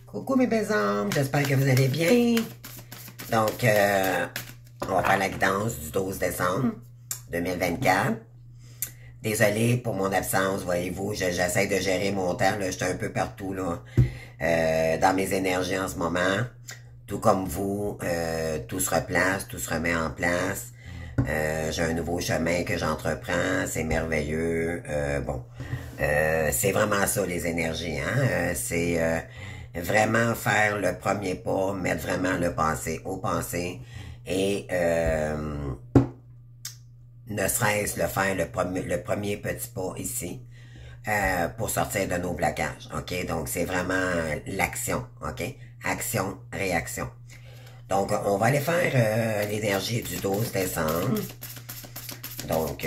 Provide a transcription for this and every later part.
Coucou mes belles âmes, j'espère que vous allez bien. Donc, on va faire la guidance du 12 décembre 2024. Désolée pour mon absence, voyez-vous, j'essaie de gérer mon temps, là, j'étais un peu partout, là, dans mes énergies en ce moment. Tout comme vous, tout se replace, tout se remet en place. J'ai un nouveau chemin que j'entreprends, c'est merveilleux. C'est vraiment ça les énergies, hein. C'est vraiment faire le premier pas, mettre vraiment le passé au passé et ne serait-ce le faire le premier petit pas ici pour sortir de nos blocages, ok? Donc c'est vraiment l'action, ok? Action, réaction. Donc, on va aller faire l'énergie du 12 décembre. Donc,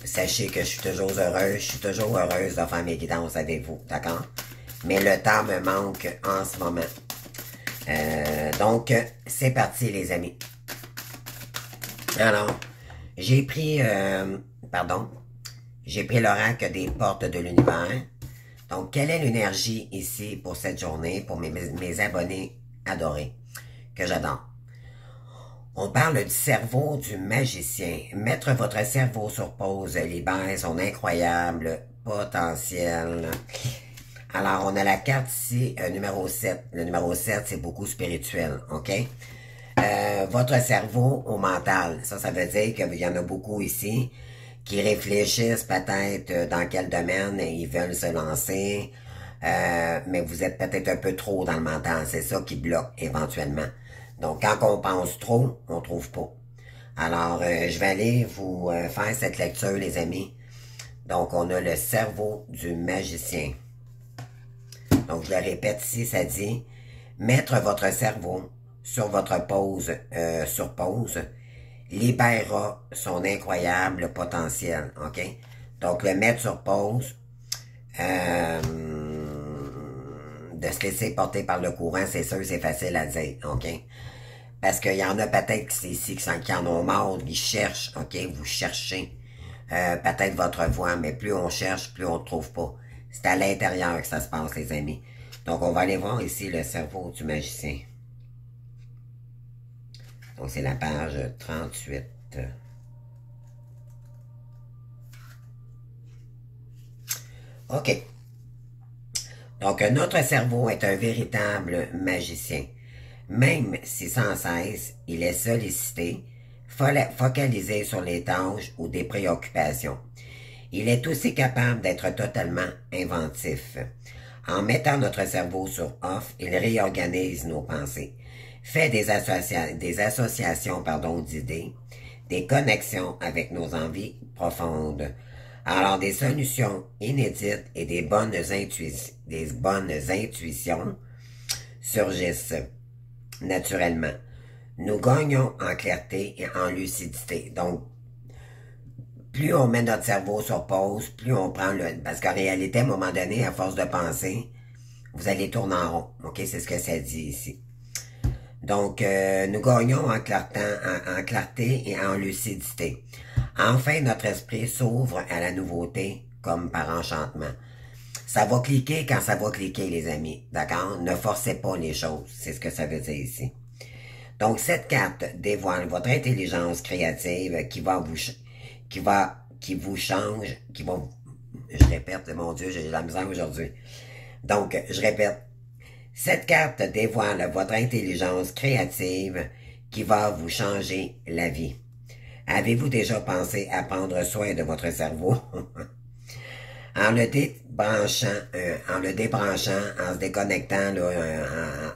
sachez que je suis toujours heureuse de faire mes guidances avec vous, d'accord? Mais le temps me manque en ce moment. Donc, c'est parti les amis. Alors, j'ai pris l'oracle des portes de l'univers. Donc, quelle est l'énergie ici pour cette journée, pour mes abonnés adorés, que j'adore? On parle du cerveau du magicien. Mettre votre cerveau sur pause libère son incroyable potentiel. Alors, on a la carte ici, numéro 7. Le numéro 7, c'est beaucoup spirituel, ok? Votre cerveau au mental. Ça veut dire qu'il y en a beaucoup ici qui réfléchissent peut-être dans quel domaine ils veulent se lancer, mais vous êtes peut-être un peu trop dans le mental. C'est ça qui bloque éventuellement. Donc, quand on pense trop, on trouve pas. Alors, je vais aller vous faire cette lecture, les amis. Donc, on a le cerveau du magicien. Donc, je le répète ici, ça dit « Mettre votre cerveau sur votre pause, sur pause, libérera son incroyable potentiel. » OK? Donc, le mettre sur pause, de se laisser porter par le courant, c'est sûr, c'est facile à dire. OK? Parce qu'il y en a peut-être ici qui en ont marre, qui cherchent, ok? Vous cherchez peut-être votre voie, mais plus on cherche, plus on ne trouve pas. C'est à l'intérieur que ça se passe, les amis. Donc, on va aller voir ici le cerveau du magicien. Donc, c'est la page 38. OK. Donc, notre cerveau est un véritable magicien. Même si sans cesse, il est sollicité, focalisé sur les tâches ou des préoccupations. Il est aussi capable d'être totalement inventif. En mettant notre cerveau sur off, il réorganise nos pensées, fait des associations d'idées, des connexions avec nos envies profondes. Alors des solutions inédites et des bonnes intuitions surgissent naturellement. Nous gagnons en clarté et en lucidité. Donc, plus on met notre cerveau sur pause, plus on prend le... Parce qu'en réalité, à un moment donné, à force de penser, vous allez tourner en rond. OK? C'est ce que ça dit ici. Donc, nous gagnons en clarté et en lucidité. Enfin, notre esprit s'ouvre à la nouveauté comme par enchantement. Ça va cliquer quand ça va cliquer, les amis. D'accord? Ne forcez pas les choses. C'est ce que ça veut dire ici. Donc, cette carte dévoile votre intelligence créative qui vous change, je répète, mon Dieu, j'ai de la misère aujourd'hui. Donc, je répète, cette carte dévoile votre intelligence créative qui va vous changer la vie. Avez-vous déjà pensé à prendre soin de votre cerveau? En le débranchant, en se déconnectant, là,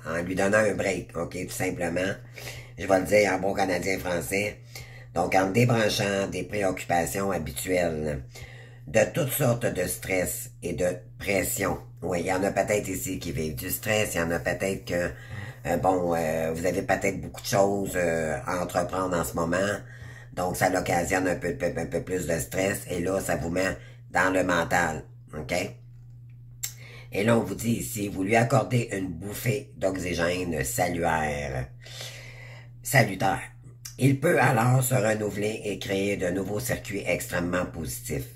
en lui donnant un break, ok, tout simplement. Je vais le dire en bon canadien français. Donc, en débranchant des préoccupations habituelles, de toutes sortes de stress et de pression. Oui, il y en a peut-être ici qui vivent du stress, il y en a peut-être que, vous avez peut-être beaucoup de choses à entreprendre en ce moment, donc ça l'occasionne un peu plus de stress, et là, ça vous met dans le mental, OK? Et là, on vous dit ici, vous lui accordez une bouffée d'oxygène salutaire. Il peut alors se renouveler et créer de nouveaux circuits extrêmement positifs.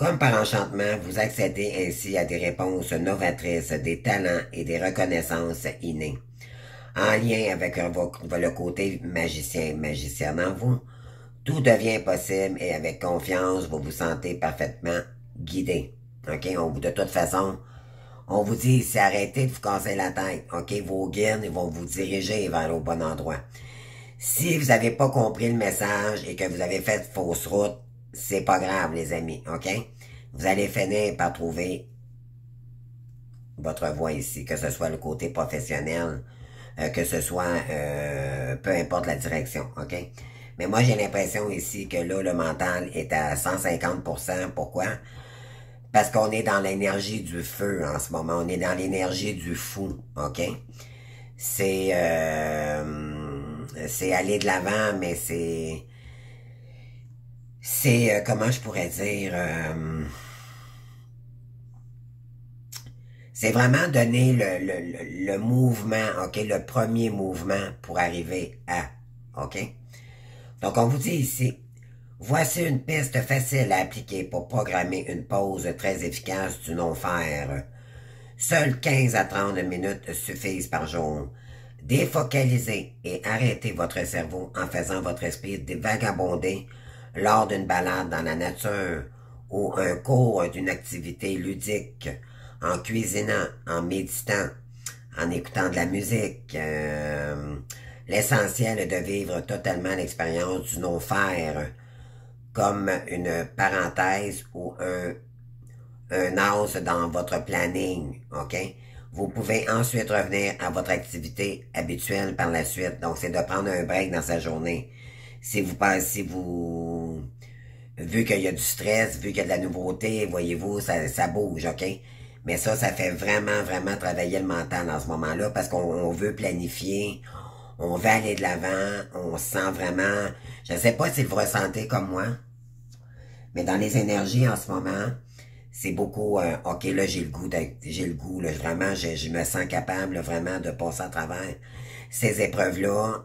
Comme par enchantement, vous accédez ainsi à des réponses novatrices, des talents et des reconnaissances innées. En lien avec le côté magicienne en vous, tout devient possible et avec confiance, vous vous sentez parfaitement guidé. OK? De toute façon, on vous dit, c'est arrêtez de vous casser la tête. OK? Vos guides, ils vont vous diriger vers le bon endroit. Si vous n'avez pas compris le message et que vous avez fait fausse route, c'est pas grave, les amis. OK? Vous allez finir par trouver votre voie ici, que ce soit le côté professionnel, que ce soit peu importe la direction. OK? Mais moi, j'ai l'impression ici que là, le mental est à 150%. Pourquoi? Parce qu'on est dans l'énergie du feu en ce moment. On est dans l'énergie du fou. OK? C'est aller de l'avant, mais c'est comment je pourrais dire... c'est vraiment donner le mouvement, OK? Le premier mouvement pour arriver à, OK? Donc, on vous dit ici, voici une piste facile à appliquer pour programmer une pause très efficace du non-faire. Seules 15 à 30 minutes suffisent par jour. Défocalisez et arrêtez votre cerveau en faisant votre esprit vagabonder lors d'une balade dans la nature ou un cours d'une activité ludique, en cuisinant, en méditant, en écoutant de la musique. L'essentiel est de vivre totalement l'expérience du non-faire comme une parenthèse ou un as dans votre planning, OK? Vous pouvez ensuite revenir à votre activité habituelle par la suite. Donc, c'est de prendre un break dans sa journée. Si vous vu qu'il y a du stress, vu qu'il y a de la nouveauté, voyez-vous, ça bouge, OK? Mais ça fait vraiment, vraiment travailler le mental en ce moment-là parce qu'on veut planifier, on veut aller de l'avant, on se sent vraiment... Je ne sais pas si vous ressentez comme moi, mais dans les énergies en ce moment, c'est beaucoup, OK, là, j'ai le goût, là, vraiment, je me sens capable, là, vraiment, de passer à travers ces épreuves-là,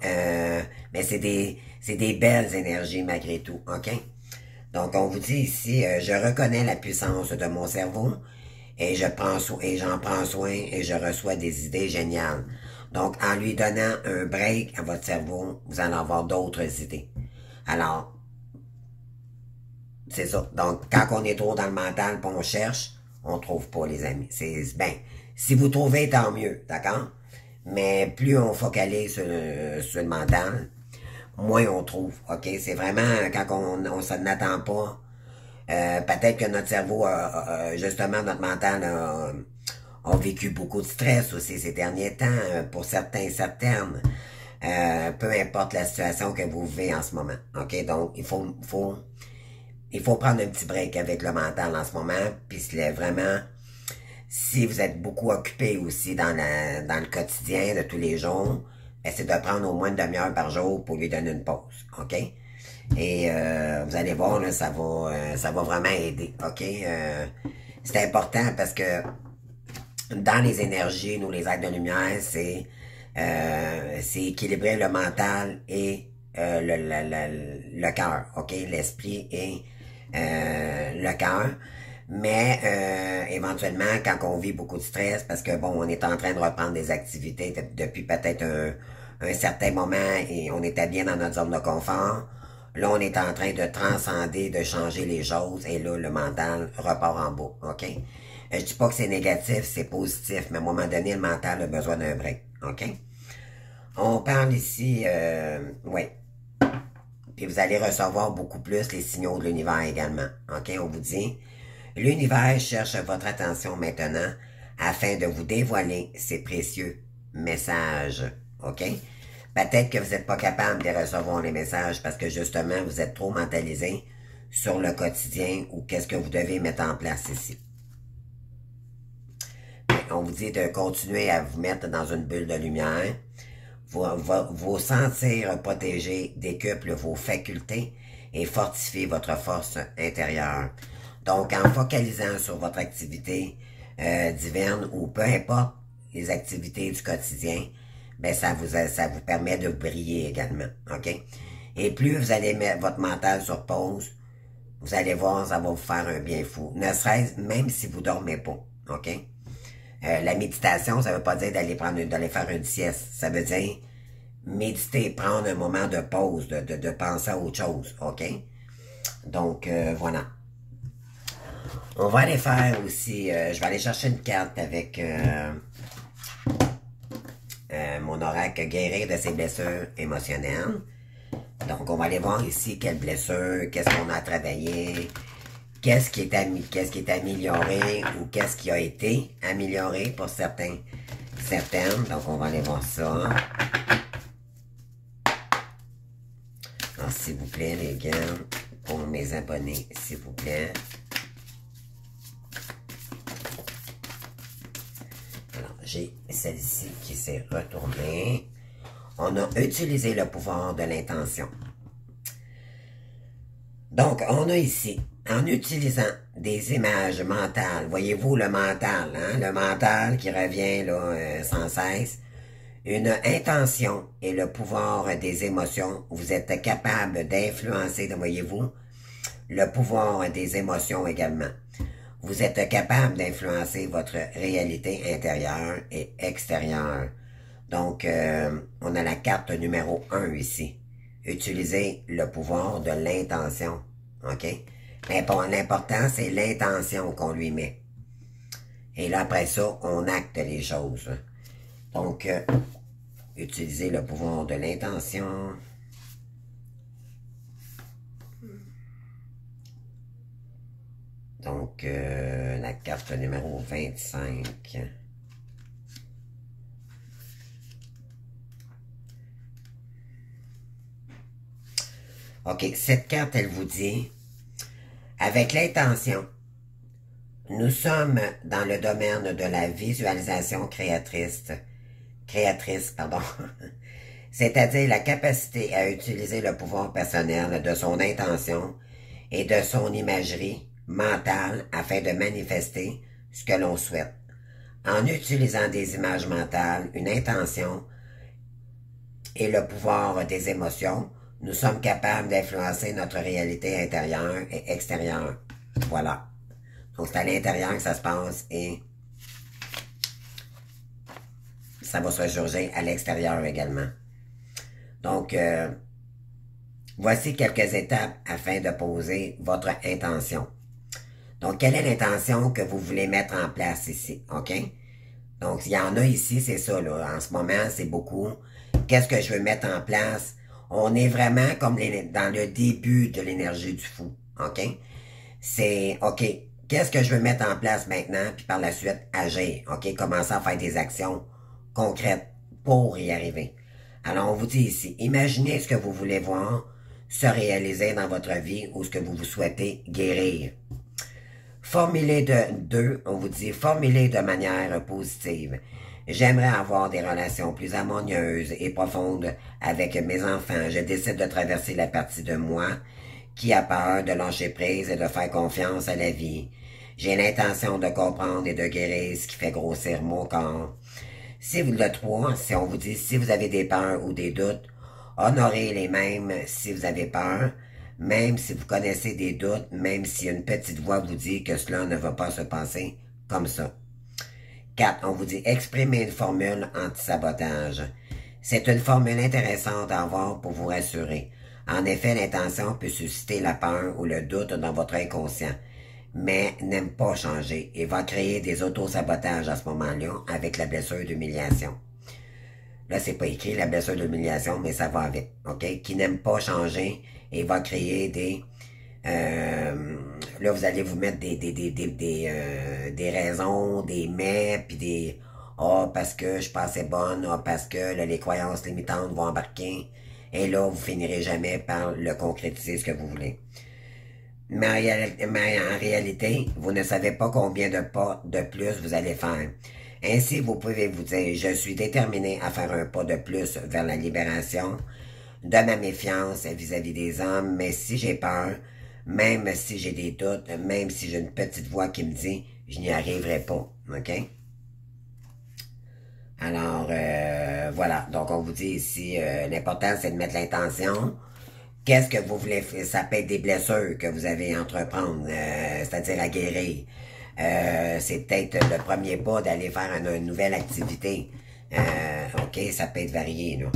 mais c'est des belles énergies malgré tout, OK? Donc, on vous dit ici, je reconnais la puissance de mon cerveau, et j'en prends soin et je reçois des idées géniales. Donc, en lui donnant un break à votre cerveau, vous allez avoir d'autres idées. Alors, c'est ça. Donc, quand on est trop dans le mental et on cherche, on trouve pas, les amis. C'est ben, si vous trouvez, tant mieux, d'accord? Mais plus on focalise sur le mental, moins on trouve, OK? C'est vraiment quand on s'en attend pas. Peut-être que notre cerveau, justement, notre mental a vécu beaucoup de stress aussi ces derniers temps, pour certains et certaines. Peu importe la situation que vous vivez en ce moment, OK? Donc, il faut prendre un petit break avec le mental en ce moment, puis vraiment, si vous êtes beaucoup occupé aussi dans le quotidien de tous les jours, c'est de prendre au moins une demi-heure par jour pour lui donner une pause, OK? Et vous allez voir, là, ça va vraiment aider, OK? C'est important parce que dans les énergies, nous, les êtres de lumière, c'est équilibrer le mental et le cœur, OK? L'esprit et le cœur. Mais éventuellement, quand on vit beaucoup de stress, parce que bon, on est en train de reprendre des activités depuis peut-être un certain moment et on était bien dans notre zone de confort, là, on est en train de transcender, de changer les choses et là, le mental repart en bas, OK? Je dis pas que c'est négatif, c'est positif, mais à un moment donné, le mental a besoin d'un break, OK? On parle ici, oui. Puis vous allez recevoir beaucoup plus les signaux de l'univers également, OK? On vous dit, l'univers cherche votre attention maintenant afin de vous dévoiler ses précieux messages, OK? Peut-être que vous n'êtes pas capable de recevoir les messages parce que justement, vous êtes trop mentalisé sur le quotidien ou qu'est-ce que vous devez mettre en place ici. On vous dit de continuer à vous mettre dans une bulle de lumière, vous sentir protégé décuple vos facultés et fortifie votre force intérieure. Donc, en focalisant sur votre activité divine ou peu importe les activités du quotidien, ben ça vous permet de briller également, OK? Et plus vous allez mettre votre mental sur pause, Vous allez voir, ça va vous faire un bien fou. Ne serait-ce même si vous dormez pas, OK? La méditation, ça veut pas dire d'aller faire une sieste. Ça veut dire méditer, prendre un moment de pause, de penser à autre chose, OK? Donc, voilà. On va aller faire aussi, je vais aller chercher une carte avec mon oracle guérir de ses blessures émotionnelles. Donc, on va aller voir ici quelles blessures, qu'est-ce qu'on a travaillé, qu'est-ce qui est amélioré ou qu'est-ce qui a été amélioré pour certaines. Donc, on va aller voir ça. Alors, s'il vous plaît, les gars, pour mes abonnés, s'il vous plaît. Alors, j'ai celle-ci qui s'est retournée. On a utilisé le pouvoir de l'intention. Donc, on a ici, en utilisant des images mentales, voyez-vous le mental, hein, le mental qui revient là sans cesse, une intention et le pouvoir des émotions, vous êtes capable d'influencer, voyez-vous, le pouvoir des émotions également. Vous êtes capable d'influencer votre réalité intérieure et extérieure. Donc, on a la carte numéro 1 ici. Utilisez le pouvoir de l'intention. OK? L'important, c'est l'intention qu'on lui met. Et là, après ça, on acte les choses. Donc, utilisez le pouvoir de l'intention. Donc, la carte numéro 25. OK, cette carte, elle vous dit, avec l'intention, nous sommes dans le domaine de la visualisation créatrice, c'est-à-dire la capacité à utiliser le pouvoir personnel de son intention et de son imagerie mentale afin de manifester ce que l'on souhaite. En utilisant des images mentales, une intention et le pouvoir des émotions, nous sommes capables d'influencer notre réalité intérieure et extérieure. Voilà. Donc, c'est à l'intérieur que ça se passe et ça va se ressurgir à l'extérieur également. Donc, voici quelques étapes afin de poser votre intention. Donc, quelle est l'intention que vous voulez mettre en place ici? OK? Donc, il y en a ici, c'est ça, là. En ce moment, c'est beaucoup. Qu'est-ce que je veux mettre en place? On est vraiment comme dans le début de l'énergie du fou. OK? C'est, OK, qu'est-ce que je veux mettre en place maintenant? Puis par la suite, agir. OK? Commencer à faire des actions concrètes pour y arriver. Alors, on vous dit ici, imaginez ce que vous voulez voir se réaliser dans votre vie ou ce que vous souhaitez guérir. Formulez on vous dit, formulez de manière positive. J'aimerais avoir des relations plus harmonieuses et profondes avec mes enfants. Je décide de traverser la partie de moi qui a peur de lâcher prise et de faire confiance à la vie. J'ai l'intention de comprendre et de guérir ce qui fait grossir mon corps. Si vous le 3, si on vous dit, si vous avez des peurs ou des doutes, honorez les mêmes si vous avez peur, même si vous connaissez des doutes, même si une petite voix vous dit que cela ne va pas se passer comme ça. 4. On vous dit exprimer une formule anti-sabotage. C'est une formule intéressante à avoir pour vous rassurer. En effet, l'intention peut susciter la peur ou le doute dans votre inconscient, mais n'aime pas changer et va créer des auto-sabotages à ce moment-là avec la blessure d'humiliation. Là, c'est pas écrit la blessure d'humiliation, mais ça va avec, OK? Qui n'aime pas changer et va créer des... là, vous allez vous mettre des raisons, des mais, puis des... Ah, parce que je pensais bonne, ah, parce que là, les croyances limitantes vont embarquer. Et là, vous finirez jamais par le concrétiser ce que vous voulez. Mais en réalité, vous ne savez pas combien de pas de plus vous allez faire. Ainsi, vous pouvez vous dire, je suis déterminé à faire un pas de plus vers la libération de ma méfiance vis-à-vis des hommes, mais si j'ai peur, même si j'ai des doutes, même si j'ai une petite voix qui me dit, je n'y arriverai pas, OK? Alors, voilà, donc on vous dit ici, l'important c'est de mettre l'intention, Qu'est-ce que vous voulez faire? Ça peut être des blessures que vous avez à entreprendre, c'est-à-dire à guérir. C'est peut-être le premier pas d'aller faire une nouvelle activité. OK, ça peut être varié, là.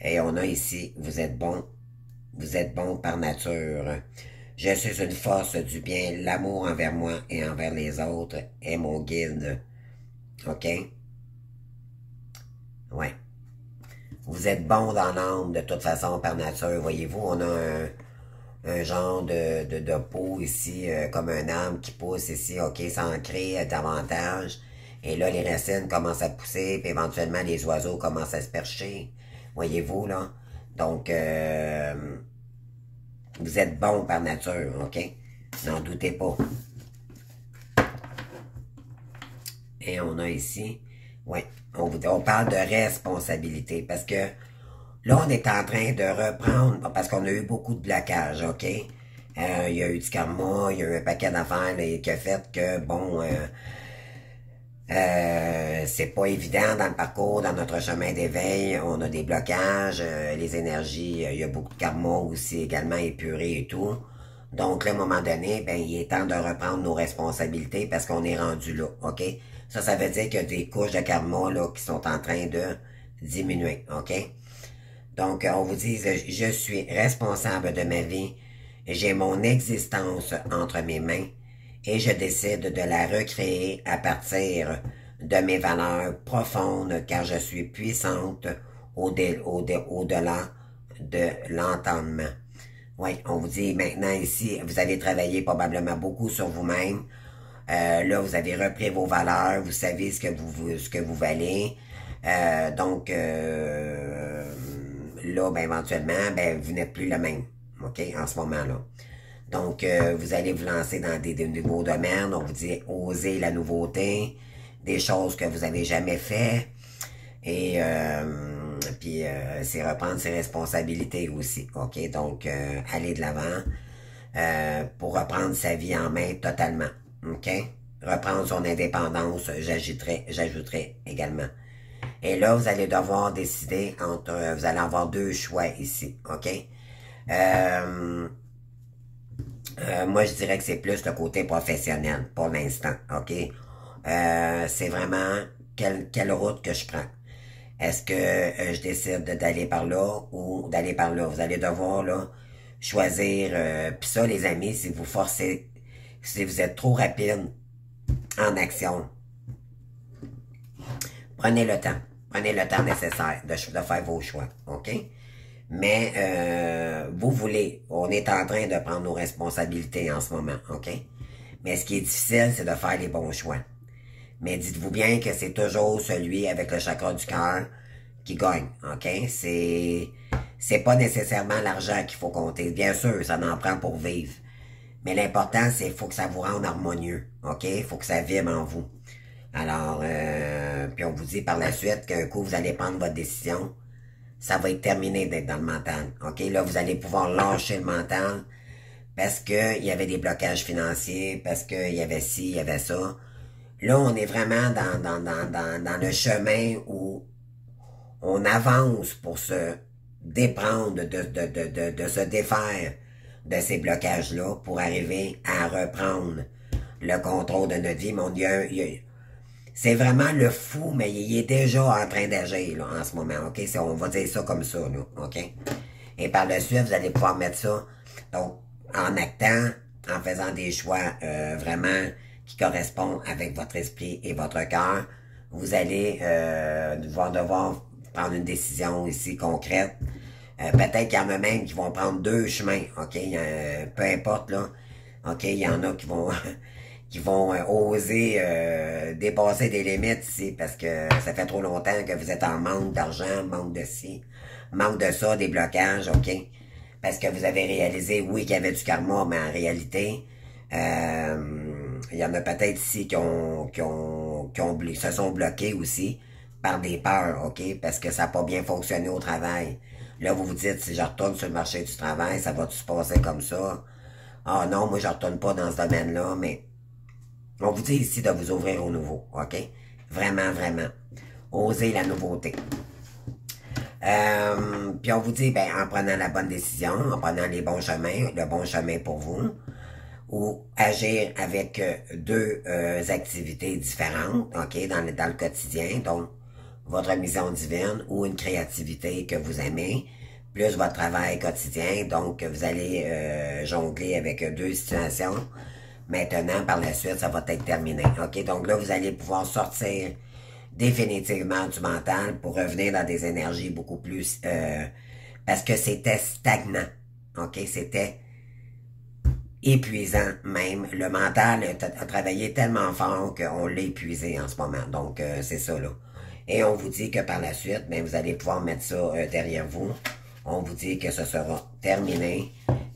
Et on a ici, vous êtes bon par nature. Je suis une force du bien, l'amour envers moi et envers les autres est mon guide. OK? Ouais. Vous êtes bon dans l'âme de toute façon par nature. Voyez-vous, on a un genre de peau ici, comme un arbre qui pousse ici, OK, s'ancrer davantage. Et là, les racines commencent à pousser, puis éventuellement, les oiseaux commencent à se percher. Voyez-vous, là? Donc, vous êtes bon par nature, OK? N'en doutez pas. Et on a ici, ouais, on parle de responsabilité, parce que là, on est en train de reprendre, parce qu'on a eu beaucoup de blocages, OK? Il y a eu du karma, il y a eu un paquet d'affaires qui a fait que, bon, c'est pas évident dans le parcours, dans notre chemin d'éveil, on a des blocages, les énergies, il y a beaucoup de karma aussi également épuré et tout. Donc, là, à un moment donné, ben, il est temps de reprendre nos responsabilités parce qu'on est rendu là, OK? Ça veut dire qu'il y a des couches de karma, là, qui sont en train de diminuer, OK? Donc, on vous dit, je suis responsable de ma vie, j'ai mon existence entre mes mains et je décide de la recréer à partir de mes valeurs profondes car je suis puissante au-delà de l'entendement. Oui, on vous dit maintenant ici, vous allez travailler probablement beaucoup sur vous-même. Là, vous avez repris vos valeurs, vous savez ce que vous valez. Donc, là, ben, éventuellement, ben, vous n'êtes plus le même, OK, en ce moment-là. Donc, vous allez vous lancer dans des nouveaux domaines. On vous dit, osez la nouveauté, des choses que vous n'avez jamais fait. Et, puis, c'est reprendre ses responsabilités aussi, OK? Donc, aller de l'avant pour reprendre sa vie en main totalement, OK? Reprendre son indépendance, j'ajouterai également. Et là, vous allez devoir décider entre... vous allez avoir deux choix ici, OK? Moi, je dirais que c'est plus le côté professionnel pour l'instant, OK? C'est vraiment quelle route que je prends. Est-ce que je décide d'aller par là ou d'aller par là? Vous allez devoir là choisir. Puis ça, les amis, si vous forcez, si vous êtes trop rapide en action, prenez le temps. Prenez le temps nécessaire de faire vos choix, OK? Mais vous voulez, on est en train de prendre nos responsabilités en ce moment, OK? Mais ce qui est difficile, c'est de faire les bons choix. Mais dites-vous bien que c'est toujours celui avec le chakra du cœur qui gagne, OK? C'est pas nécessairement l'argent qu'il faut compter. Bien sûr, ça en prend pour vivre. Mais l'important, c'est qu'il faut que ça vous rende harmonieux, OK? Il faut que ça vibre en vous. Alors, puis on vous dit par la suite qu'un coup, vous allez prendre votre décision. Ça va être terminé d'être dans le mental, OK? Là, vous allez pouvoir lâcher le mental parce que il y avait des blocages financiers, parce qu'il y avait ci, il y avait ça. Là, on est vraiment dans le chemin où on avance pour se déprendre, de se défaire de ces blocages-là pour arriver à reprendre le contrôle de notre vie. Mais c'est vraiment le fou, mais il est déjà en train d'agir là, en ce moment, OK? On va dire ça comme ça, là, OK? Et par la suite, vous allez pouvoir mettre ça, donc, en actant, en faisant des choix vraiment qui correspondent avec votre esprit et votre cœur. Vous allez devoir prendre une décision ici concrète. Peut-être qu'il y en a même qui vont prendre deux chemins, OK? Peu importe, là. OK, il y en a qui vont qui vont oser dépasser des limites ici parce que ça fait trop longtemps que vous êtes en manque d'argent, manque de ci, manque de ça, des blocages, OK? Parce que vous avez réalisé, oui, qu'il y avait du karma, mais en réalité, il y en a peut-être ici qui se sont bloqués aussi par des peurs, OK? Parce que ça n'a pas bien fonctionné au travail. Là, vous vous dites, si je retourne sur le marché du travail, ça va-tu se passer comme ça? Ah non, moi, je retourne pas dans ce domaine-là, mais on vous dit ici de vous ouvrir au nouveau, OK? Vraiment, vraiment. Osez la nouveauté. Puis on vous dit, ben, en prenant la bonne décision, en prenant les bons chemins, le bon chemin pour vous, ou agir avec deux activités différentes, ok, dans le quotidien, donc votre mission divine ou une créativité que vous aimez, plus votre travail quotidien, donc vous allez jongler avec deux situations. Maintenant, par la suite, ça va être terminé, ok, donc là, vous allez pouvoir sortir définitivement du mental pour revenir dans des énergies beaucoup plus parce que c'était stagnant, ok, c'était épuisant même. Le mental a travaillé tellement fort qu'on l'a épuisé en ce moment. Donc, c'est ça, là. Et on vous dit que par la suite, ben, vous allez pouvoir mettre ça derrière vous. On vous dit que ce sera terminé.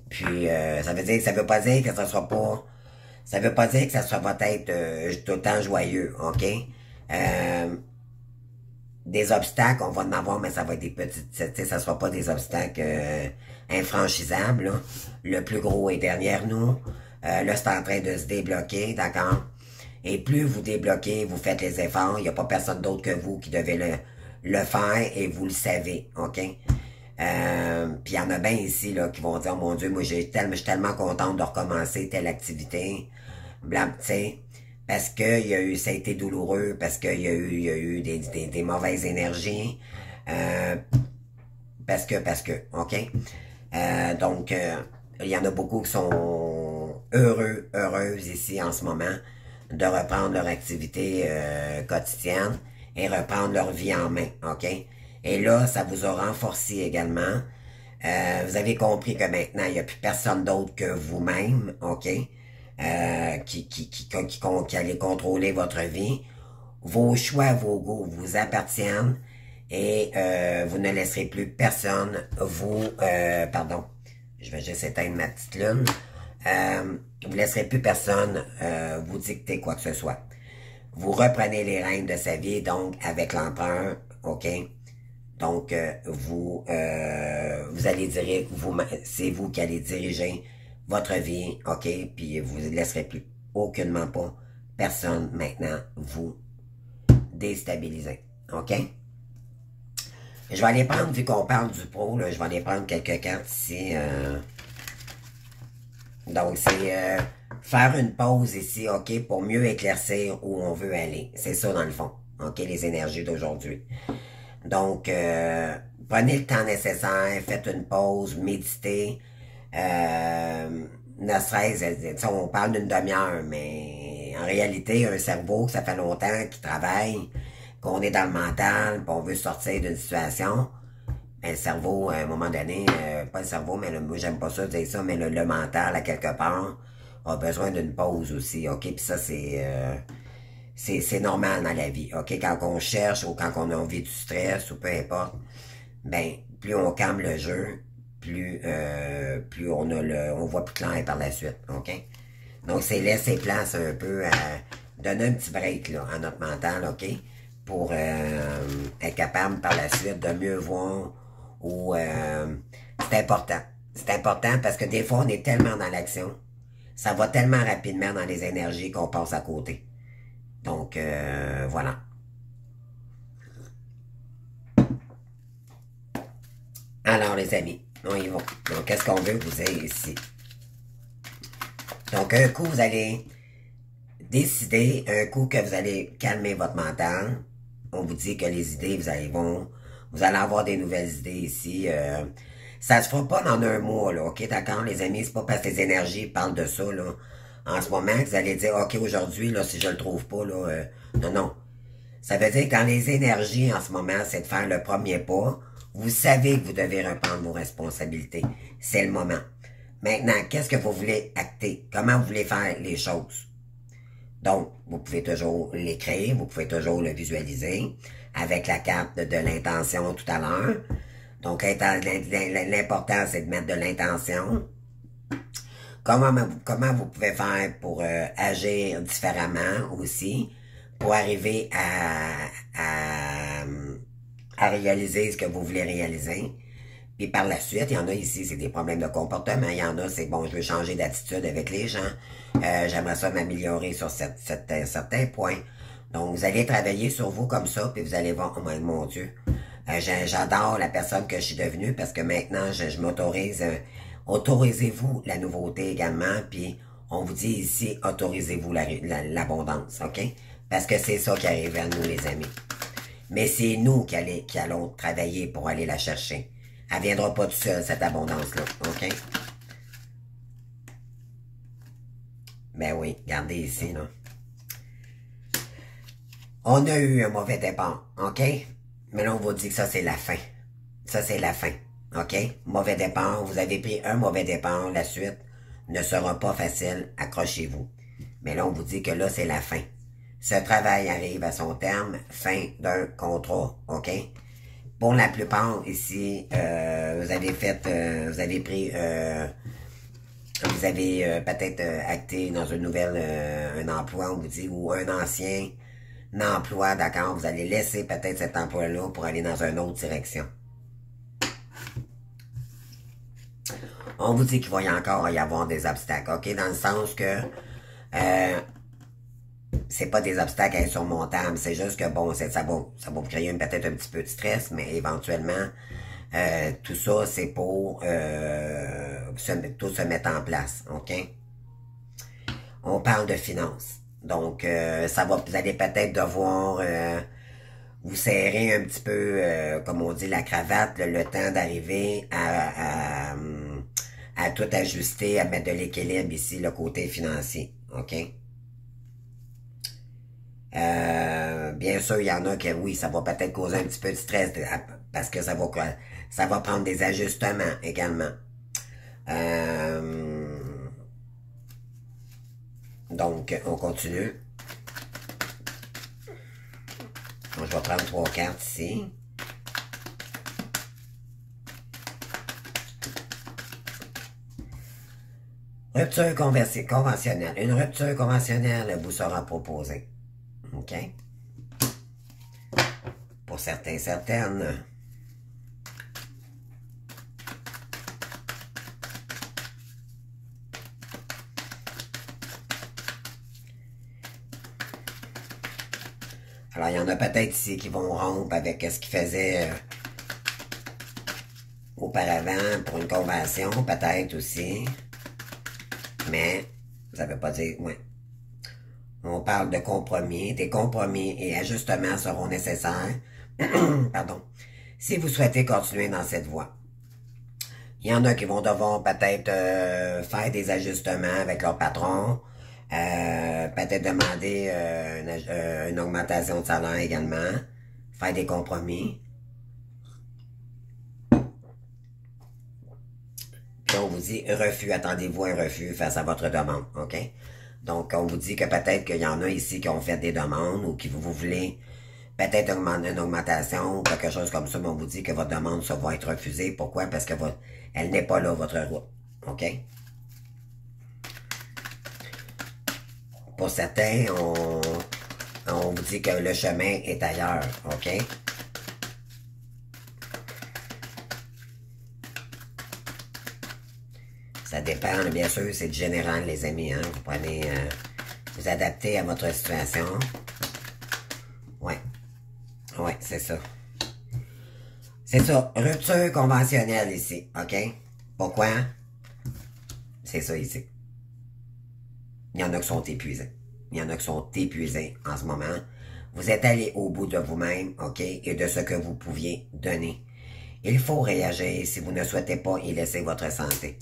Puis, ça veut pas dire que ça sera pas... Ça veut pas dire que ça sera peut-être tout le temps joyeux, OK? Des obstacles, on va en avoir, mais ça va être des petites, tu sais, ça sera pas des obstacles infranchissables, là. Le plus gros est derrière nous. Là, c'est en train de se débloquer, d'accord? Et plus vous débloquez, vous faites les efforts, il n'y a pas personne d'autre que vous qui devez le faire et vous le savez, OK? Puis il y en a bien ici là qui vont dire, oh, mon Dieu, moi je suis tellement contente de recommencer telle activité, blanc, tu sais, parce que il y a eu, ça a été douloureux, parce qu'il y a eu des mauvaises énergies, parce que, ok, donc il y en a beaucoup qui sont heureuses ici en ce moment de reprendre leur activité quotidienne et reprendre leur vie en main, ok. Et là, ça vous a renforcé également. Vous avez compris que maintenant, il n'y a plus personne d'autre que vous-même, OK? Qui allait contrôler votre vie. Vos choix, vos goûts vous appartiennent et vous ne laisserez plus personne vous... pardon, je vais juste éteindre ma petite lune. Vous ne laisserez plus personne vous dicter quoi que ce soit. Vous reprenez les rênes de sa vie, donc avec l'empereur, OK? Donc, vous allez dire, c'est vous qui allez diriger votre vie, OK? Puis vous ne laisserez plus aucunement pas personne maintenant vous déstabiliser, OK? Je vais aller prendre, vu qu'on parle du pro, là, je vais aller prendre quelques cartes ici. Donc, c'est faire une pause ici, OK, pour mieux éclaircir où on veut aller. C'est ça, dans le fond, OK, les énergies d'aujourd'hui. Donc, prenez le temps nécessaire, faites une pause, méditez. Ne serait-ce, on parle d'une demi-heure, mais en réalité, un cerveau, ça fait longtemps qu'il travaille, qu'on est dans le mental, puis on veut sortir d'une situation. Ben, le cerveau, à un moment donné, pas le cerveau, mais moi j'aime pas ça dire ça, mais le mental, à quelque part, a besoin d'une pause aussi, ok? Puis ça, c'est normal dans la vie, ok? Quand on cherche ou quand on a envie du stress ou peu importe, ben, plus on calme le jeu, plus on voit plus clair par la suite, ok? Donc, c'est laisser place un peu à donner un petit break, là, à notre mental, ok? Pour être capable par la suite de mieux voir ou c'est important. C'est important parce que des fois, on est tellement dans l'action, ça va tellement rapidement dans les énergies qu'on passe à côté. Donc, voilà. Alors, les amis, on y va. Donc, qu'est-ce qu'on veut vous dire ici? Donc, un coup, vous allez décider, un coup que vous allez calmer votre mental. On vous dit que les idées, vous allez avoir des nouvelles idées ici. Ça se fera pas dans un mois, là, ok, d'accord, les amis? C'est pas parce que les énergies parlent de ça, là. En ce moment, que vous allez dire, ok, aujourd'hui, là, si je le trouve pas, là, non, non. Ça veut dire que dans les énergies, en ce moment, c'est de faire le premier pas. Vous savez que vous devez reprendre vos responsabilités. C'est le moment. Maintenant, qu'est-ce que vous voulez acter? Comment vous voulez faire les choses? Donc, vous pouvez toujours l'écrire, vous pouvez toujours le visualiser avec la carte de l'intention tout à l'heure. Donc, l'important, c'est de mettre de l'intention. Comment vous pouvez faire pour agir différemment aussi, pour arriver à réaliser ce que vous voulez réaliser. Puis par la suite, il y en a ici, c'est des problèmes de comportement. Il y en a, c'est bon, je veux changer d'attitude avec les gens. J'aimerais ça m'améliorer sur certains points. Donc, vous allez travailler sur vous comme ça, puis vous allez voir, oh mon Dieu, J'adore la personne que je suis devenue parce que maintenant, je m'autorise. Autorisez-vous la nouveauté également, puis on vous dit ici, autorisez-vous l'abondance, OK? Parce que c'est ça qui arrive à nous, les amis. Mais c'est nous qui allons travailler pour aller la chercher. Elle ne viendra pas toute seule, cette abondance-là, OK? Ben oui, regardez ici, là. On a eu un mauvais départ, OK? Mais là, on vous dit que ça, c'est la fin. Ça, c'est la fin, OK? Mauvais départ, vous avez pris un mauvais départ, la suite ne sera pas facile, accrochez-vous. Mais là, on vous dit que là, c'est la fin. Ce travail arrive à son terme, fin d'un contrat, OK? Pour la plupart ici, vous avez pris, vous avez peut-être acté dans une nouvelle, un emploi, on vous dit, ou un ancien emploi, d'accord? Vous allez laisser peut-être cet emploi-là pour aller dans une autre direction. On vous dit qu'il va y encore y avoir des obstacles, OK? Dans le sens que c'est pas des obstacles insurmontables, c'est juste que, bon, ça va vous créer peut-être un petit peu de stress, mais éventuellement, tout ça, c'est pour tout se mettre en place, OK? On parle de finances. Donc, vous allez peut-être devoir vous serrer un petit peu, comme on dit, la cravate, le temps d'arriver à tout ajuster, à mettre de l'équilibre ici, le côté financier, OK? Bien sûr, il y en a que oui, ça va peut-être causer un petit peu de stress parce que ça va prendre des ajustements également. Donc, on continue. Donc, je vais prendre 3 cartes ici. Rupture conventionnelle. Une rupture conventionnelle vous sera proposée. OK? Pour certains, certaines. Alors, il y en a peut-être ici qui vont rompre avec ce qu'ils faisaient auparavant pour une convention, peut-être aussi. Mais, ça ne veut pas dire, ouais. On parle de compromis. Des compromis et ajustements seront nécessaires. Pardon. Si vous souhaitez continuer dans cette voie. Il y en a qui vont devoir peut-être faire des ajustements avec leur patron. Peut-être demander une augmentation de salaire également. Faire des compromis. Puis on vous dit refus. Attendez-vous un refus face à votre demande. OK? Donc, on vous dit que peut-être qu'il y en a ici qui ont fait des demandes ou qui vous voulez peut-être une augmentation ou quelque chose comme ça, mais on vous dit que votre demande, ça va être refusée. Pourquoi? Parce que elle n'est pas là, votre route. OK? Pour certains, on vous dit que le chemin est ailleurs. OK? Ça dépend, bien sûr, c'est général, les amis. Hein? Vous prenez, vous adaptez à votre situation. Ouais. Ouais, c'est ça. C'est ça. Rupture conventionnelle ici. OK? Pourquoi? C'est ça ici. Il y en a qui sont épuisés. Il y en a qui sont épuisés en ce moment. Vous êtes allé au bout de vous-même, OK? Et de ce que vous pouviez donner. Il faut réagir si vous ne souhaitez pas y laisser votre santé.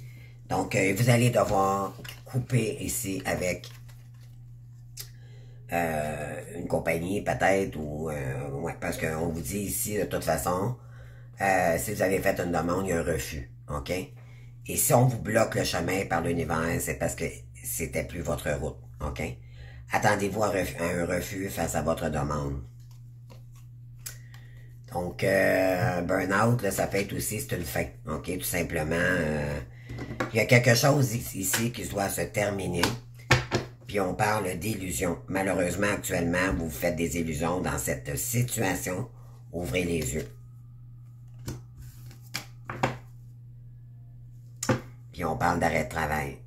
Donc, vous allez devoir couper ici avec une compagnie peut-être ou ouais, parce qu'on vous dit ici de toute façon si vous avez fait une demande, il y a un refus, OK? Et si on vous bloque le chemin par l'univers, c'est parce que c'était plus votre route, OK? Attendez-vous à un refus face à votre demande. Donc, burn-out, là, ça peut être aussi, c'est une fin, OK? Tout simplement, il y a quelque chose ici qui doit se terminer. Puis on parle d'illusions. Malheureusement, actuellement, vous faites des illusions dans cette situation. Ouvrez les yeux. Puis on parle d'arrêt de travail.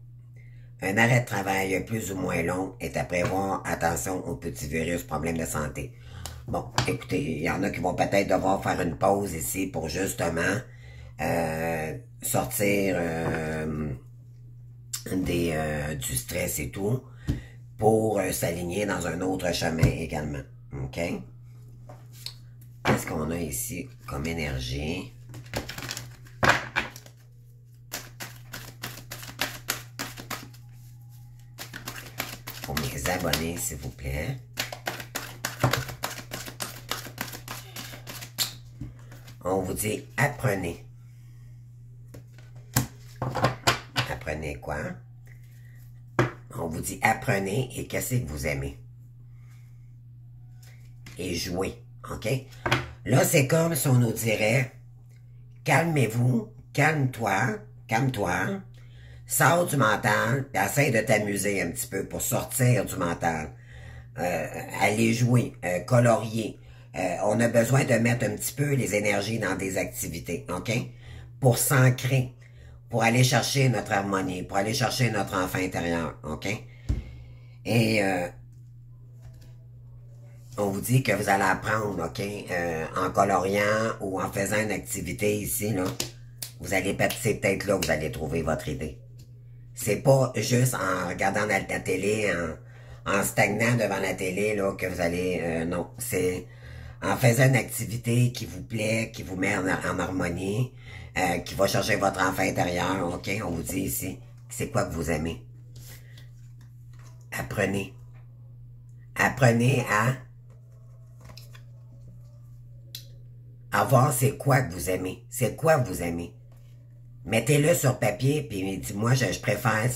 Un arrêt de travail plus ou moins long est à prévoir. Attention aux petits virus, problèmes de santé. Bon, écoutez, il y en a qui vont peut-être devoir faire une pause ici pour justement sortir du stress et tout pour s'aligner dans un autre chemin également. OK? Qu'est-ce qu'on a ici comme énergie? Pour mes abonnés, s'il vous plaît. On vous dit, apprenez. Apprenez quoi? On vous dit, apprenez et qu'est-ce que vous aimez? Et jouez, OK? Là, c'est comme si on nous dirait, calmez-vous, calme-toi, calme-toi, sors du mental, puis essaie de t'amuser un petit peu pour sortir du mental. Aller jouer, colorier. On a besoin de mettre un petit peu les énergies dans des activités, OK? Pour s'ancrer, pour aller chercher notre harmonie, pour aller chercher notre enfant intérieur, OK? Et on vous dit que vous allez apprendre, OK? En coloriant ou en faisant une activité ici, là, vous allez, c'est peut-être là que vous allez trouver votre idée. C'est pas juste en regardant la télé, en stagnant devant la télé, là, que vous allez... non, c'est en faisant une activité qui vous plaît, qui vous met en harmonie, qui va chercher votre enfant intérieur, OK? On vous dit ici, c'est quoi que vous aimez? Apprenez. Apprenez à voir c'est quoi que vous aimez. C'est quoi que vous aimez. Mettez-le sur papier, puis dis-moi, je préfère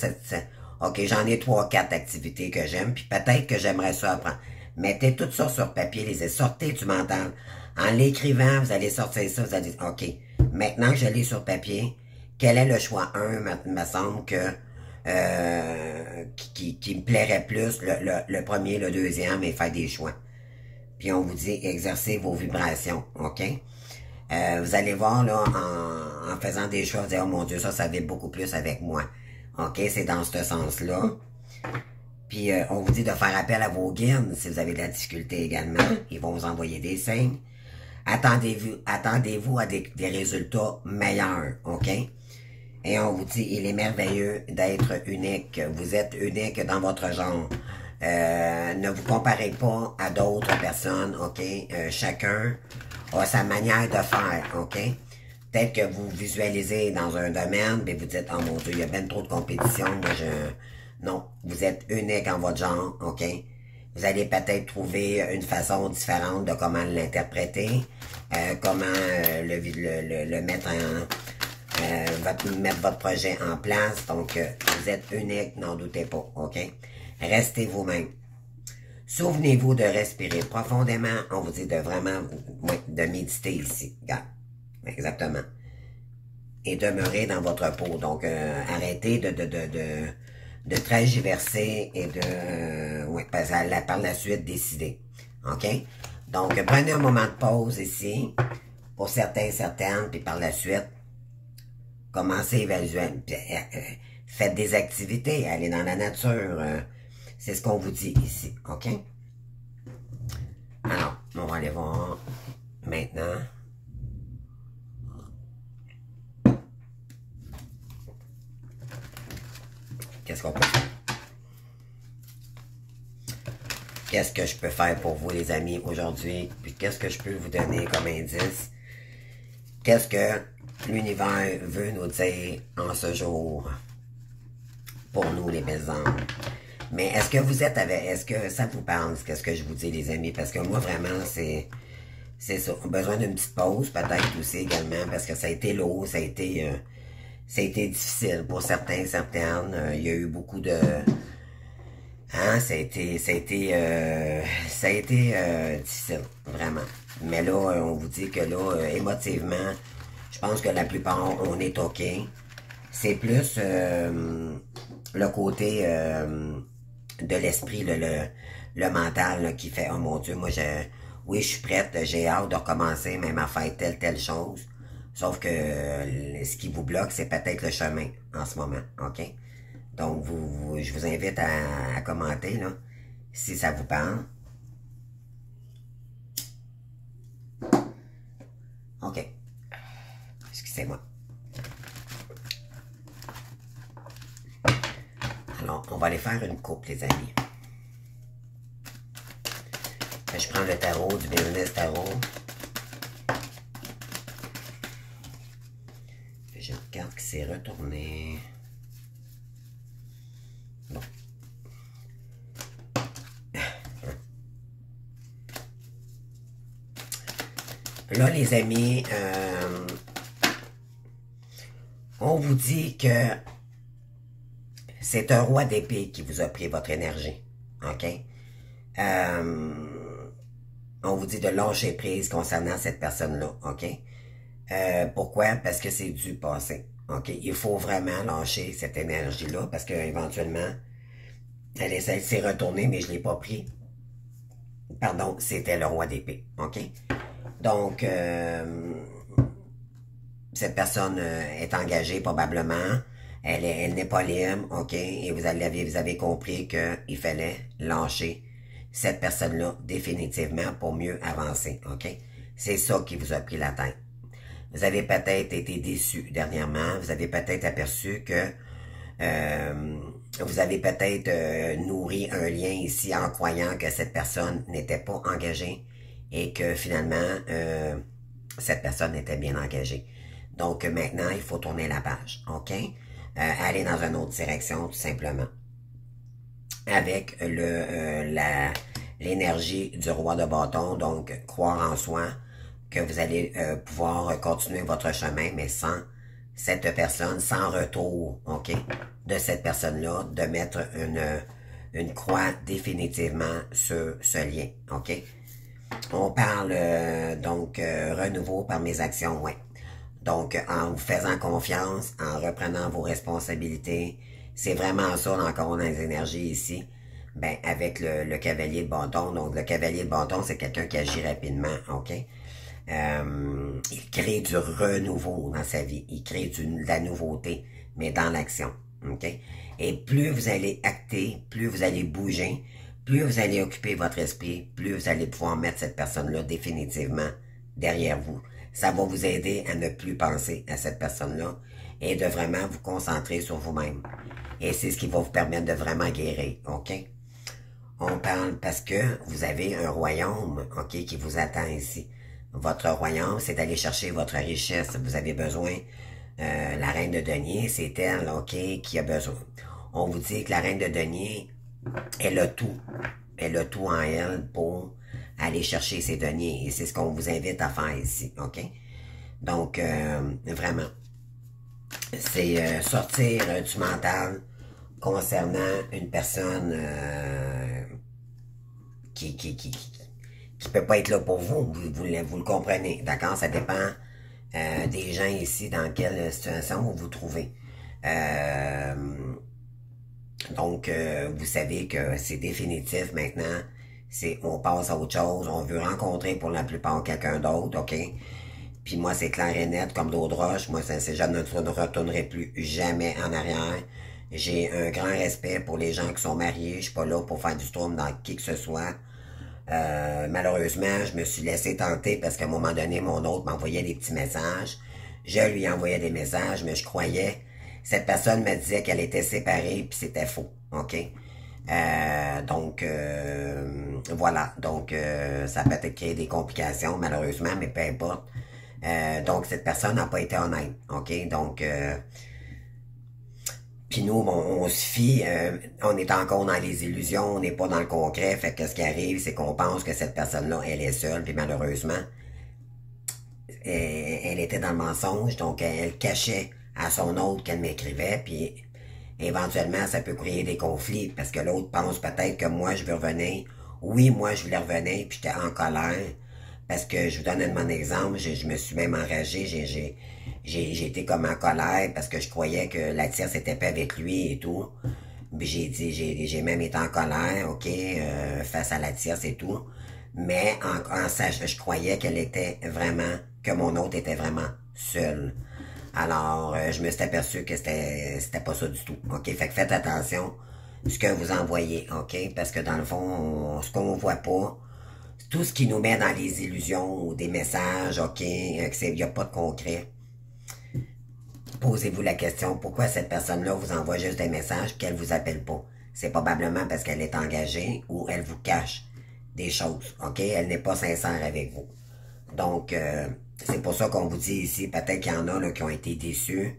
OK, j'en ai 3-4 activités que j'aime, puis peut-être que j'aimerais ça apprendre. Mettez tout ça sur papier, sortez du mental. En l'écrivant, vous allez sortir ça, vous allez dire, OK, maintenant que je l'ai sur papier, quel est le choix 1, me semble que qui me plairait plus, le premier, le deuxième, et faire des choix. Puis on vous dit, exercez vos vibrations, OK? Vous allez voir, là, en faisant des choix, vous allez dire, oh mon Dieu, ça vibre beaucoup plus avec moi. OK, c'est dans ce sens-là. Puis, on vous dit de faire appel à vos guides si vous avez de la difficulté également. Ils vont vous envoyer des signes. Attendez-vous à des résultats meilleurs, OK? Et on vous dit, il est merveilleux d'être unique. Vous êtes unique dans votre genre. Ne vous comparez pas à d'autres personnes, OK? Chacun a sa manière de faire, OK? Peut-être que vous visualisez dans un domaine, mais vous dites, oh mon Dieu, il y a bien trop de compétition, Non, vous êtes unique en votre genre, OK? Vous allez peut-être trouver une façon différente de comment l'interpréter, comment le mettre mettre votre projet en place. Donc, vous êtes unique, n'en doutez pas, OK? Restez vous-même. Souvenez-vous de respirer profondément. On vous dit de vraiment, de méditer ici. Regarde. Exactement. Et demeurer dans votre peau. Donc, arrêtez de tragiverser et par la suite décider. OK? Donc, prenez un moment de pause ici, pour certains, certaines, puis par la suite, commencez à évaluer. Faites des activités, allez dans la nature. C'est ce qu'on vous dit ici. OK? Alors, on va aller voir maintenant. Qu'est-ce qu'on peut faire? Qu'est-ce que je peux faire pour vous, les amis, aujourd'hui? Puis qu'est-ce que je peux vous donner comme indice? Qu'est-ce que l'univers veut nous dire en ce jour? Pour nous, les belles âmes. Mais est-ce que vous êtes avec... Est-ce que ça vous parle, qu'est-ce que je vous dis, les amis? Parce que moi, vraiment, c'est ça. On a besoin d'une petite pause, peut-être aussi également, parce que ça a été lourd, ça a été difficile pour certains, certaines. Il y a eu beaucoup de... Hein, ça a été difficile, vraiment. Mais là, on vous dit que là, émotivement, je pense que la plupart, on est OK. C'est plus le côté de l'esprit, le mental là, qui fait, oh mon Dieu, moi, oui, je suis prête, j'ai hâte de recommencer même à faire telle chose. Sauf que ce qui vous bloque, c'est peut-être le chemin en ce moment, OK? Donc, je vous invite à commenter, là, si ça vous parle. OK. Excusez-moi. Alors, on va aller faire une coupe, les amis. Je prends le tarot du Business Tarot. J'ai une carte qui s'est retournée. Bon. Là, les amis, on vous dit que c'est un roi d'épée qui vous a pris votre énergie. OK? On vous dit de lâcher prise concernant cette personne-là. OK? Pourquoi? Parce que c'est du passé. OK? Il faut vraiment lâcher cette énergie-là parce qu'éventuellement, elle s'est retournée, mais je ne l'ai pas pris. Pardon, c'était le roi d'épée. OK? Donc, cette personne est engagée probablement. Elle n'est pas libre, OK? Et vous avez compris qu'il fallait lâcher cette personne-là définitivement pour mieux avancer, OK? C'est ça qui vous a pris la tête. Vous avez peut-être été déçu dernièrement. Vous avez peut-être aperçu que vous avez peut-être nourri un lien ici en croyant que cette personne n'était pas engagée et que finalement, cette personne était bien engagée. Donc maintenant, il faut tourner la page, OK? Aller dans une autre direction, tout simplement. Avec l'énergie du roi de bâton, donc croire en soi, que vous allez pouvoir continuer votre chemin, mais sans cette personne, sans retour, OK, de cette personne-là, de mettre une croix définitivement sur ce lien, OK? On parle donc renouveau par mes actions, ouais. Donc, en vous faisant confiance, en reprenant vos responsabilités, c'est vraiment ça, encore dans les énergies ici, ben, avec le cavalier de bâton. Donc, le cavalier de bâton, c'est quelqu'un qui agit rapidement, OK? Il crée du renouveau dans sa vie. Il crée de la nouveauté, mais dans l'action, OK? Et plus vous allez acter, plus vous allez bouger, plus vous allez occuper votre esprit, plus vous allez pouvoir mettre cette personne-là définitivement derrière vous. Ça va vous aider à ne plus penser à cette personne-là et de vraiment vous concentrer sur vous-même. Et c'est ce qui va vous permettre de vraiment guérir, OK? On parle parce que vous avez un royaume, OK, qui vous attend ici. Votre royaume, c'est d'aller chercher votre richesse. Vous avez besoin, la reine de denier, c'est elle, OK, qui a besoin. On vous dit que la reine de denier, elle a tout. Elle a tout en elle pour aller chercher ses deniers. Et c'est ce qu'on vous invite à faire ici, OK? Donc, vraiment, c'est sortir du mental concernant une personne qui peut pas être là pour vous. Vous le comprenez, d'accord? Ça dépend des gens ici, dans quelle situation vous vous trouvez. Donc, vous savez que c'est définitif maintenant. On passe à autre chose. On veut rencontrer pour la plupart quelqu'un d'autre, OK? Puis moi, c'est clair et net, comme d'eau de roche. Moi, je ne retournerai plus jamais en arrière. J'ai un grand respect pour les gens qui sont mariés. Je suis pas là pour faire du trouble dans qui que ce soit. Malheureusement, je me suis laissé tenter parce qu'à un moment donné, mon autre m'envoyait des petits messages. Je lui envoyais des messages, mais je croyais. Cette personne me disait qu'elle était séparée, puis c'était faux, OK? Donc, voilà. Donc, ça peut peut-être créer des complications, malheureusement, mais peu importe. Donc, cette personne n'a pas été honnête, OK? Donc, puis nous, bon, on se fie, on est encore dans les illusions, on n'est pas dans le concret, fait que ce qui arrive, c'est qu'on pense que cette personne-là, elle est seule, puis malheureusement, elle était dans le mensonge, donc elle cachait à son autre qu'elle m'écrivait, puis éventuellement, ça peut créer des conflits, parce que l'autre pense peut-être que moi, je veux revenir. Oui, moi, je voulais revenir, puis j'étais en colère, parce que je vous donne un bon exemple, je me suis même enragé, j'ai été comme en colère, parce que je croyais que la tierce était pas avec lui et tout. Puis j'ai même été en colère, OK, face à la tierce et tout. Mais je croyais qu'elle était vraiment, que mon autre était vraiment seul. Alors, je me suis aperçu que c'était pas ça du tout. OK? Fait que faites attention à ce que vous envoyez. OK? Parce que dans le fond, ce qu'on voit pas, tout ce qui nous met dans les illusions ou des messages, ok, il n'y a pas de concret. Posez-vous la question, pourquoi cette personne-là vous envoie juste des messages qu'elle vous appelle pas? C'est probablement parce qu'elle est engagée ou elle vous cache des choses, ok? Elle n'est pas sincère avec vous. Donc, c'est pour ça qu'on vous dit ici, peut-être qu'il y en a là, qui ont été déçus.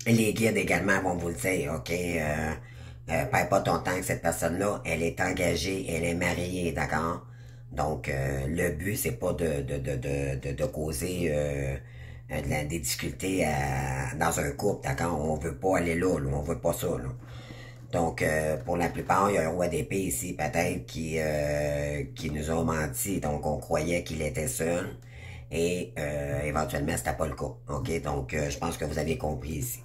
Les guides également vont vous le dire, ok? Perds pas ton temps avec cette personne-là, elle est engagée, elle est mariée, d'accord? Donc, le but, c'est pas de causer des difficultés dans un couple, d'accord? On veut pas aller là, on veut pas ça, là. Donc, pour la plupart, il y a un roi d'épée ici, peut-être, qui nous a menti. Donc, on croyait qu'il était seul. Et éventuellement, c'était pas le cas. OK? Donc, je pense que vous avez compris ici.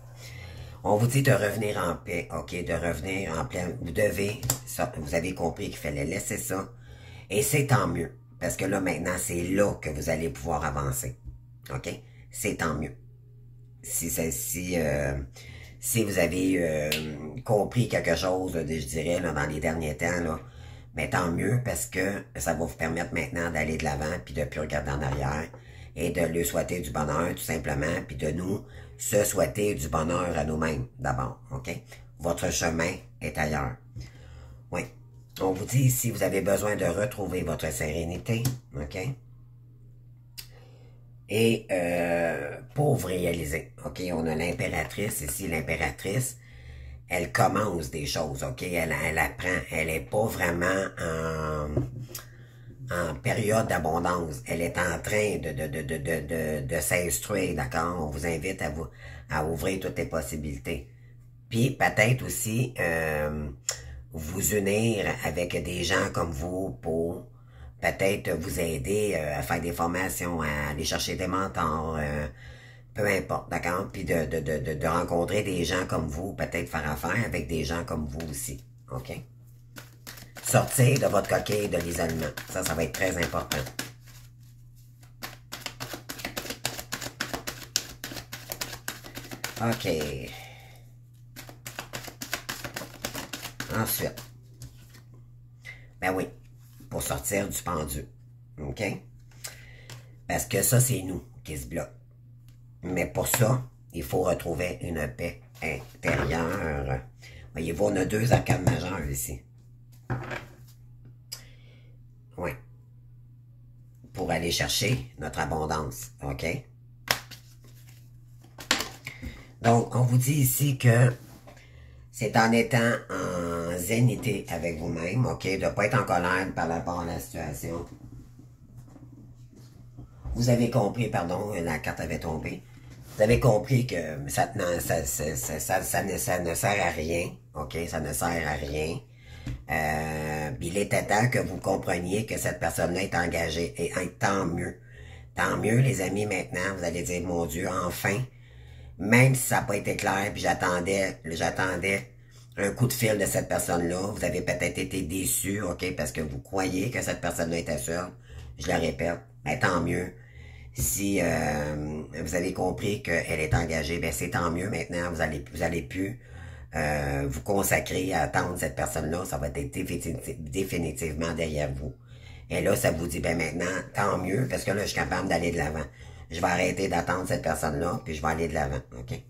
On vous dit de revenir en paix, ok, de revenir en plein. Vous devez, ça, vous avez compris qu'il fallait laisser ça. Et c'est tant mieux. Parce que là, maintenant, c'est là que vous allez pouvoir avancer. Ok? C'est tant mieux. Si vous avez compris quelque chose, je dirais, là, dans les derniers temps, là, mais tant mieux parce que ça va vous permettre maintenant d'aller de l'avant puis de ne plus regarder en arrière et de lui souhaiter du bonheur tout simplement puis de nous se souhaiter du bonheur à nous-mêmes d'abord, ok? Votre chemin est ailleurs. Oui. On vous dit ici, vous avez besoin de retrouver votre sérénité, ok? Et pour vous réaliser, ok? On a l'impératrice ici, l'impératrice, elle commence des choses, ok? Elle apprend, elle n'est pas vraiment en période d'abondance. Elle est en train de s'instruire, d'accord? On vous invite à ouvrir toutes les possibilités. Puis peut-être aussi vous unir avec des gens comme vous pour peut-être vous aider à faire des formations, à aller chercher des mentors, peu importe, d'accord? Puis de rencontrer des gens comme vous, peut-être faire affaire avec des gens comme vous aussi, ok? Sortir de votre coquille de l'isolement. Ça va être très important. OK. Ensuite. Ben oui, pour sortir du pendu. OK? Parce que ça, c'est nous qui se bloquent. Mais pour ça, il faut retrouver une paix intérieure. Voyez-vous, on a 2 arcanes majeures ici. Oui. Pour aller chercher notre abondance. OK? Donc, on vous dit ici que c'est en étant en zénité avec vous-même, OK? De ne pas être en colère par rapport à la situation. Vous avez compris, pardon, la carte avait tombé. Vous avez compris que ça ne sert à rien, OK? Ça ne sert à rien. Il était temps que vous compreniez que cette personne-là est engagée. Et tant mieux. Tant mieux, les amis, maintenant, vous allez dire, mon Dieu, enfin, même si ça n'a pas été clair, puis j'attendais un coup de fil de cette personne-là, vous avez peut-être été déçus, ok, parce que vous croyez que cette personne-là était sûre, je le répète, mais tant mieux. Si vous avez compris qu'elle est engagée, ben c'est tant mieux maintenant, vous allez plus vous consacrer à attendre cette personne-là, ça va être définitivement derrière vous. Et là, ça vous dit, ben maintenant, tant mieux, parce que là, je suis capable d'aller de l'avant. Je vais arrêter d'attendre cette personne-là, puis je vais aller de l'avant, ok?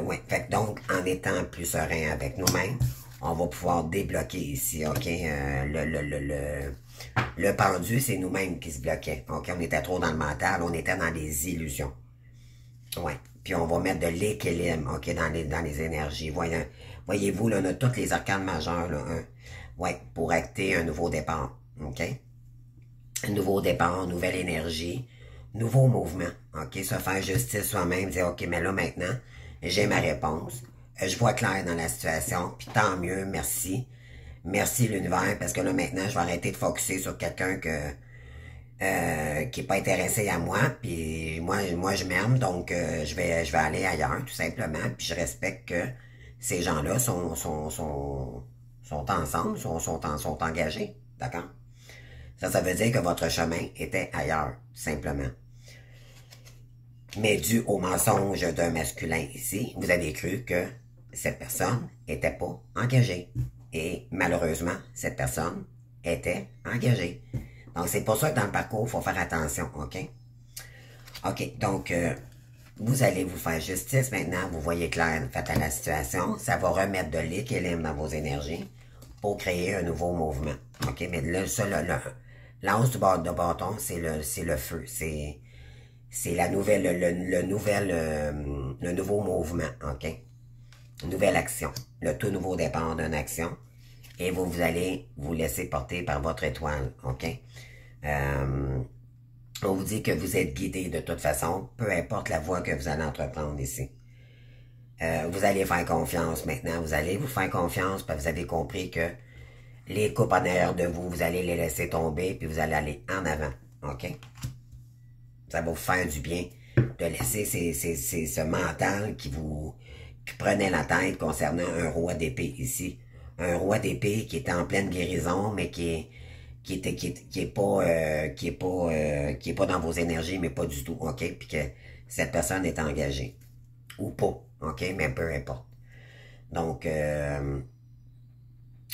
Ouais, fait que donc, en étant plus serein avec nous-mêmes, on va pouvoir débloquer ici, ok? Le pendu, c'est nous-mêmes qui se bloquaient, ok? On était trop dans le mental, on était dans les illusions. Ouais, puis on va mettre de l'équilibre, ok, dans les énergies. Voyez-vous, là, on a toutes les arcanes majeures, là, hein? Ouais, pour acter un nouveau départ, ok? Un nouveau départ, nouvelle énergie, nouveau mouvement, ok? Se faire justice soi-même, dire, ok, mais là, maintenant, j'ai ma réponse. Je vois clair dans la situation, puis tant mieux, merci. Merci l'univers, parce que là, maintenant, je vais arrêter de focusser sur quelqu'un qui est pas intéressé à moi, puis moi je m'aime, donc je vais aller ailleurs, tout simplement, puis je respecte que ces gens-là sont ensemble, sont engagés, d'accord? Ça veut dire que votre chemin était ailleurs, tout simplement. Mais dû au mensonge d'un masculin ici, vous avez cru que cette personne n'était pas engagée. Et malheureusement, cette personne était engagé. Donc, c'est pour ça que dans le parcours, il faut faire attention, OK? OK, donc, vous allez vous faire justice maintenant, vous voyez clair face à la situation, ça va remettre de l'équilibre dans vos énergies pour créer un nouveau mouvement, OK? Mais là, ça, l'anse du bord de bâton, c'est le feu, c'est la nouvelle, le nouveau mouvement, OK? Une nouvelle action, le tout nouveau départ d'une action, et vous allez vous laisser porter par votre étoile, OK? On vous dit que vous êtes guidé de toute façon, peu importe la voie que vous allez entreprendre ici. Vous allez faire confiance maintenant, vous allez vous faire confiance parce que vous avez compris que les coupes en arrière de vous, vous allez les laisser tomber, puis vous allez aller en avant, OK? Ça va vous faire du bien de laisser ce mental qui prenait la tête concernant un roi d'épée ici. Un roi d'épée qui est en pleine guérison, mais qui est pas dans vos énergies, mais pas du tout, OK? Puis que cette personne est engagée. Ou pas, OK? Mais peu importe. Donc,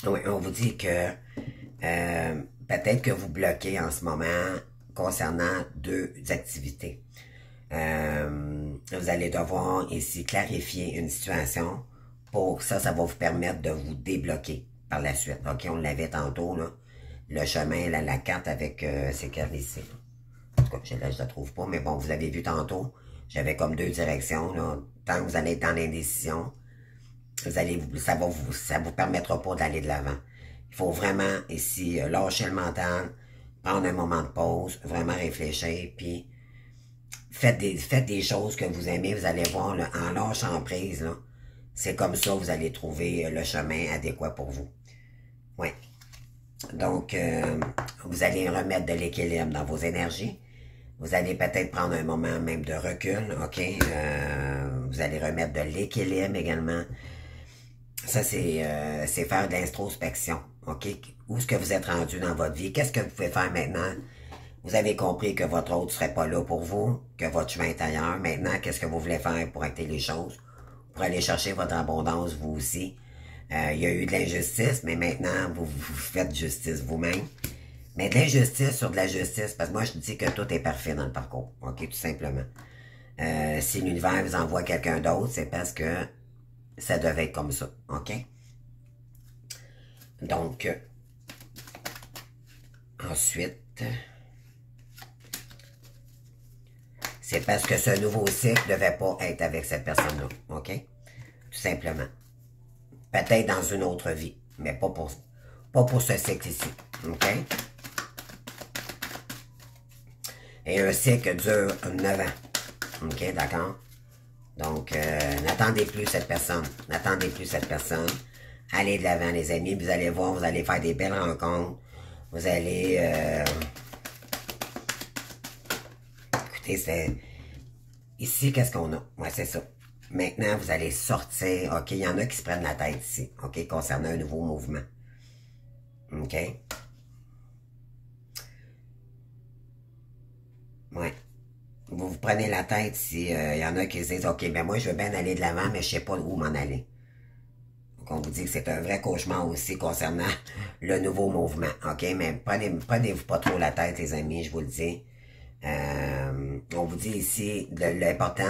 oui, on vous dit que peut-être que vous bloquez en ce moment concernant deux activités. Vous allez devoir ici clarifier une situation. Pour ça, ça va vous permettre de vous débloquer par la suite. OK, on l'avait tantôt, là. Le chemin, la carte avec ces cartes ici. En tout cas, là, je la trouve pas, mais bon, vous avez vu tantôt, j'avais comme deux directions, là. Tant que vous allez être dans l'indécision, ça vous permettra pas d'aller de l'avant. Il faut vraiment, ici, lâcher le mental, prendre un moment de pause, vraiment réfléchir, puis faites des choses que vous aimez, vous allez voir, là, en lâchant prise, là, c'est comme ça que vous allez trouver le chemin adéquat pour vous. Oui. Donc, vous allez remettre de l'équilibre dans vos énergies. Vous allez peut-être prendre un moment même de recul, OK? Vous allez remettre de l'équilibre également. Ça, c'est faire de l'introspection, OK? Où est-ce que vous êtes rendu dans votre vie? Qu'est-ce que vous pouvez faire maintenant? Vous avez compris que votre autre ne serait pas là pour vous, que votre chemin est ailleurs. Maintenant, qu'est-ce que vous voulez faire pour acter les choses? Pour aller chercher votre abondance, vous aussi. Il y a eu de l'injustice, mais maintenant, vous faites justice vous-même. Mais de l'injustice sur de la justice, parce que moi, je dis que tout est parfait dans le parcours, OK, tout simplement. Si l'univers vous envoie quelqu'un d'autre, c'est parce que ça devait être comme ça, OK? Donc, ensuite, c'est parce que ce nouveau cycle ne devait pas être avec cette personne-là, OK? Tout simplement. Peut-être dans une autre vie, mais pas pour ce cycle ici, OK? Et un cycle dure 9 ans, OK, d'accord? Donc, n'attendez plus cette personne, n'attendez plus cette personne. Allez de l'avant, les amis, vous allez voir, vous allez faire des belles rencontres, vous allez... Écoutez, c'est... Ici, qu'est-ce qu'on a? Ouais, c'est ça. Maintenant, vous allez sortir. OK, il y en a qui se prennent la tête ici. OK, concernant un nouveau mouvement. OK? Ouais. Vous prenez la tête si il y en a qui se disent, OK, ben moi, je veux bien aller de l'avant, mais je sais pas où m'en aller. Donc, on vous dit que c'est un vrai cauchemar aussi concernant le nouveau mouvement. OK? Mais prenez-vous pas trop la tête, les amis, je vous le dis. On vous dit ici, l'important,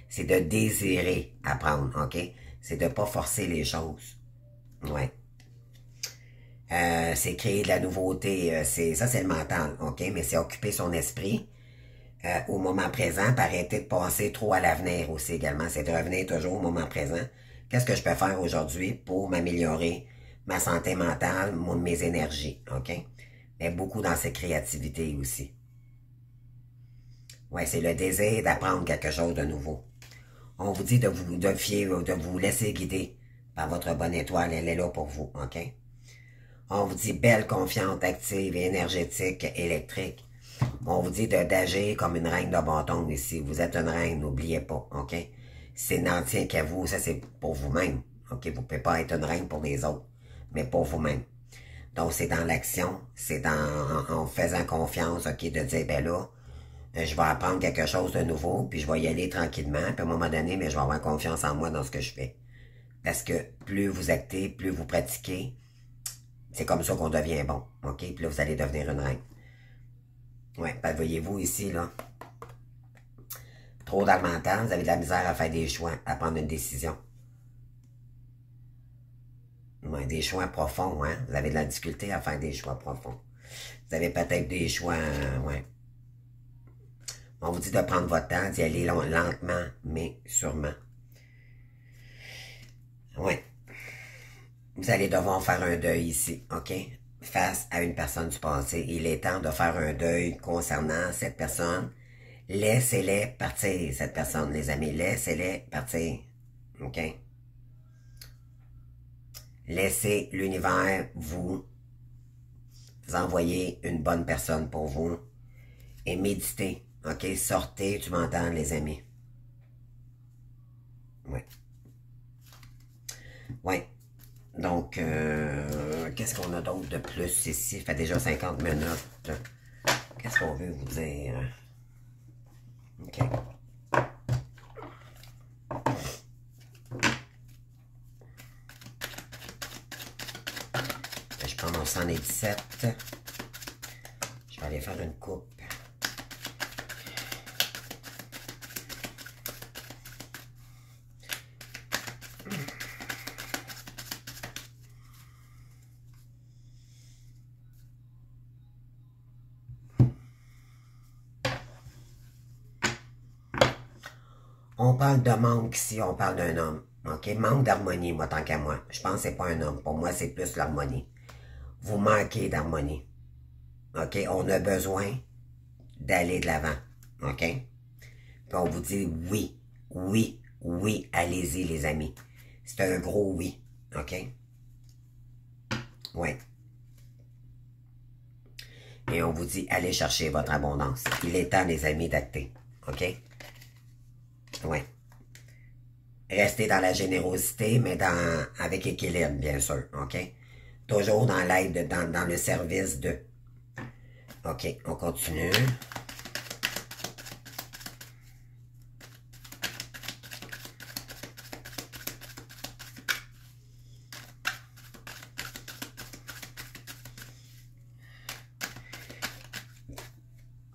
c'est de désirer apprendre, OK? C'est de pas forcer les choses. Ouais. C'est créer de la nouveauté, ça c'est le mental, OK? Mais c'est occuper son esprit au moment présent, puis arrêter de penser trop à l'avenir aussi également. C'est de revenir toujours au moment présent. Qu'est-ce que je peux faire aujourd'hui pour m'améliorer ma santé mentale, mes énergies, OK? Mais beaucoup dans cette créativité aussi. Ouais, c'est le désir d'apprendre quelque chose de nouveau. On vous dit de vous laisser guider par votre bonne étoile, elle est là pour vous, OK? On vous dit belle, confiante, active et énergétique, électrique. On vous dit d'agir comme une reine de bâton ici. Vous êtes une reine, n'oubliez pas, OK? C'est n'en tient qu'à vous, ça c'est pour vous-même, OK? Vous ne pouvez pas être une reine pour les autres, mais pour vous-même. Donc c'est dans l'action, c'est en faisant confiance, OK, de dire, ben là, je vais apprendre quelque chose de nouveau, puis je vais y aller tranquillement, puis à un moment donné, mais je vais avoir confiance en moi dans ce que je fais. Parce que plus vous actez, plus vous pratiquez, C'est comme ça qu'on devient bon, OK? Puis là, vous allez devenir une reine. Ouais, ben, voyez-vous ici, là, trop dans le mental, vous avez de la misère à faire des choix, à prendre une décision. Ouais, des choix profonds, hein? Vous avez de la difficulté à faire des choix profonds. Vous avez peut-être des choix, ouais. On vous dit de prendre votre temps, d'y aller lentement, mais sûrement. Ouais. Vous allez devoir faire un deuil ici, OK? Face à une personne du passé. Il est temps de faire un deuil concernant cette personne. Laissez-les partir, cette personne, les amis. Laissez-les partir, OK? Laissez l'univers vous envoyer une bonne personne pour vous. Et méditez, OK? Sortez, tu m'entends, les amis? Oui. Oui. Donc, qu'est-ce qu'on a d'autre de plus ici? Ça fait déjà 50 minutes. Qu'est-ce qu'on veut vous dire? OK. Je prends mon 117. Je vais aller faire une coupe. On parle de manque ici, on parle d'un homme. OK? Manque d'harmonie, moi, tant qu'à moi. Je pense que c'est pas un homme. Pour moi, c'est plus l'harmonie. Vous manquez d'harmonie. OK? On a besoin d'aller de l'avant. OK? Puis on vous dit oui, oui, oui, allez-y, les amis. C'est un gros oui. OK? Oui. Et on vous dit, allez chercher votre abondance. Il est temps, les amis, d'acter. OK? Oui. Restez dans la générosité, mais avec équilibre, bien sûr. OK? Toujours dans l'aide, dans le service de. OK, on continue.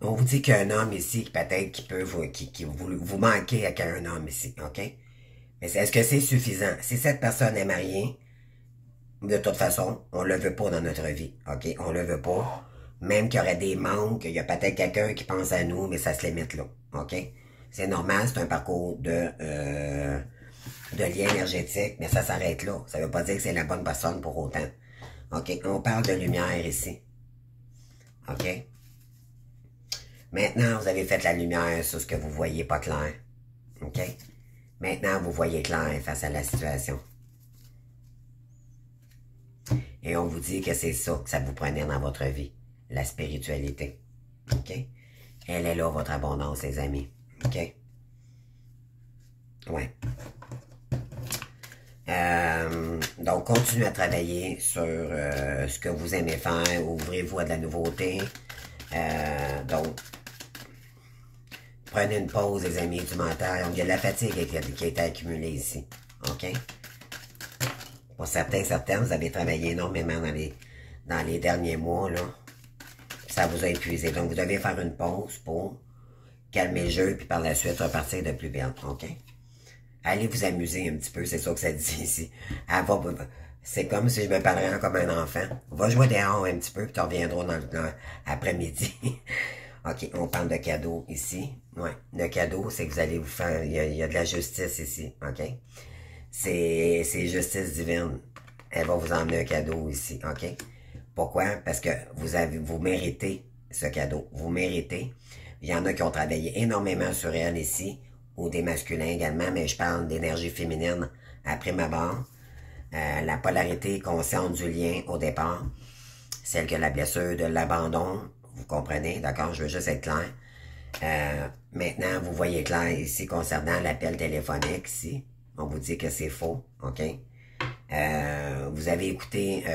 On vous dit qu'il y a un homme ici, peut-être qui peut vous manquer avec un homme ici, OK? Mais est-ce que c'est suffisant? Si cette personne est mariée, de toute façon, on le veut pas dans notre vie, OK? On le veut pas. Même qu'il y aurait des manques, il y a peut-être quelqu'un qui pense à nous, mais ça se limite là, OK? C'est normal, c'est un parcours de lien énergétique, mais ça s'arrête là. Ça veut pas dire que c'est la bonne personne pour autant. OK? On parle de lumière ici. OK? Maintenant, vous avez fait la lumière sur ce que vous voyez pas clair. OK? Maintenant, vous voyez clair face à la situation. Et on vous dit que c'est ça que ça vous prenait dans votre vie. La spiritualité. OK? Elle est là, votre abondance, les amis. OK? Ouais. Donc, continuez à travailler sur ce que vous aimez faire. Ouvrez-vous à de la nouveauté. Donc, prenez une pause, les amis, du mental. Il y a de la fatigue qui a été accumulée ici. OK? Pour certains, vous avez travaillé énormément dans les derniers mois, là. Ça vous a épuisé. Donc, vous devez faire une pause pour calmer le jeu, puis par la suite, repartir de plus belle. OK? Allez vous amuser un petit peu, c'est ça que ça dit ici. C'est comme si je me parlerais comme un enfant. Va jouer dehors un petit peu, puis tu reviendras dans l'après-midi. OK, on parle de cadeau ici. Ouais, le cadeau, c'est que vous allez vous faire... Il y a de la justice ici, OK? C'est justice divine. Elle va vous emmener un cadeau ici, OK? Pourquoi? Parce que vous méritez ce cadeau. Vous méritez. Il y en a qui ont travaillé énormément sur elle ici, ou des masculins également, mais je parle d'énergie féminine après ma barre. La polarité consciente du lien au départ, celle que la blessure de l'abandon, vous comprenez, d'accord? Je veux juste être clair. Maintenant, vous voyez clair ici concernant l'appel téléphonique ici. On vous dit que c'est faux, OK? Vous avez écouté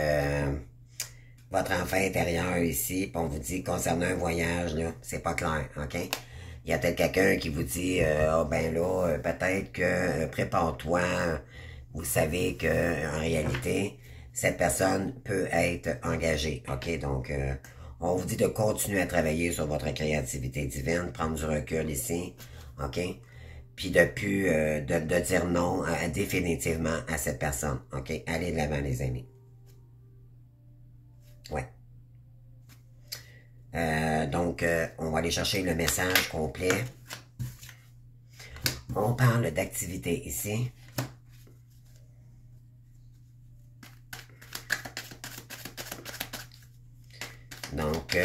votre enfant intérieur ici, puis on vous dit concernant un voyage, là, c'est pas clair, OK? Il y a peut-être quelqu'un qui vous dit, ah ben là, peut-être que prépare-toi, vous savez que en réalité, cette personne peut être engagée. OK? Donc, on vous dit de continuer à travailler sur votre créativité divine, prendre du recul ici. OK? Puis de dire non définitivement à cette personne. OK? Allez de l'avant, les amis. Ouais. Donc, on va aller chercher le message complet. On parle d'activité ici. Donc,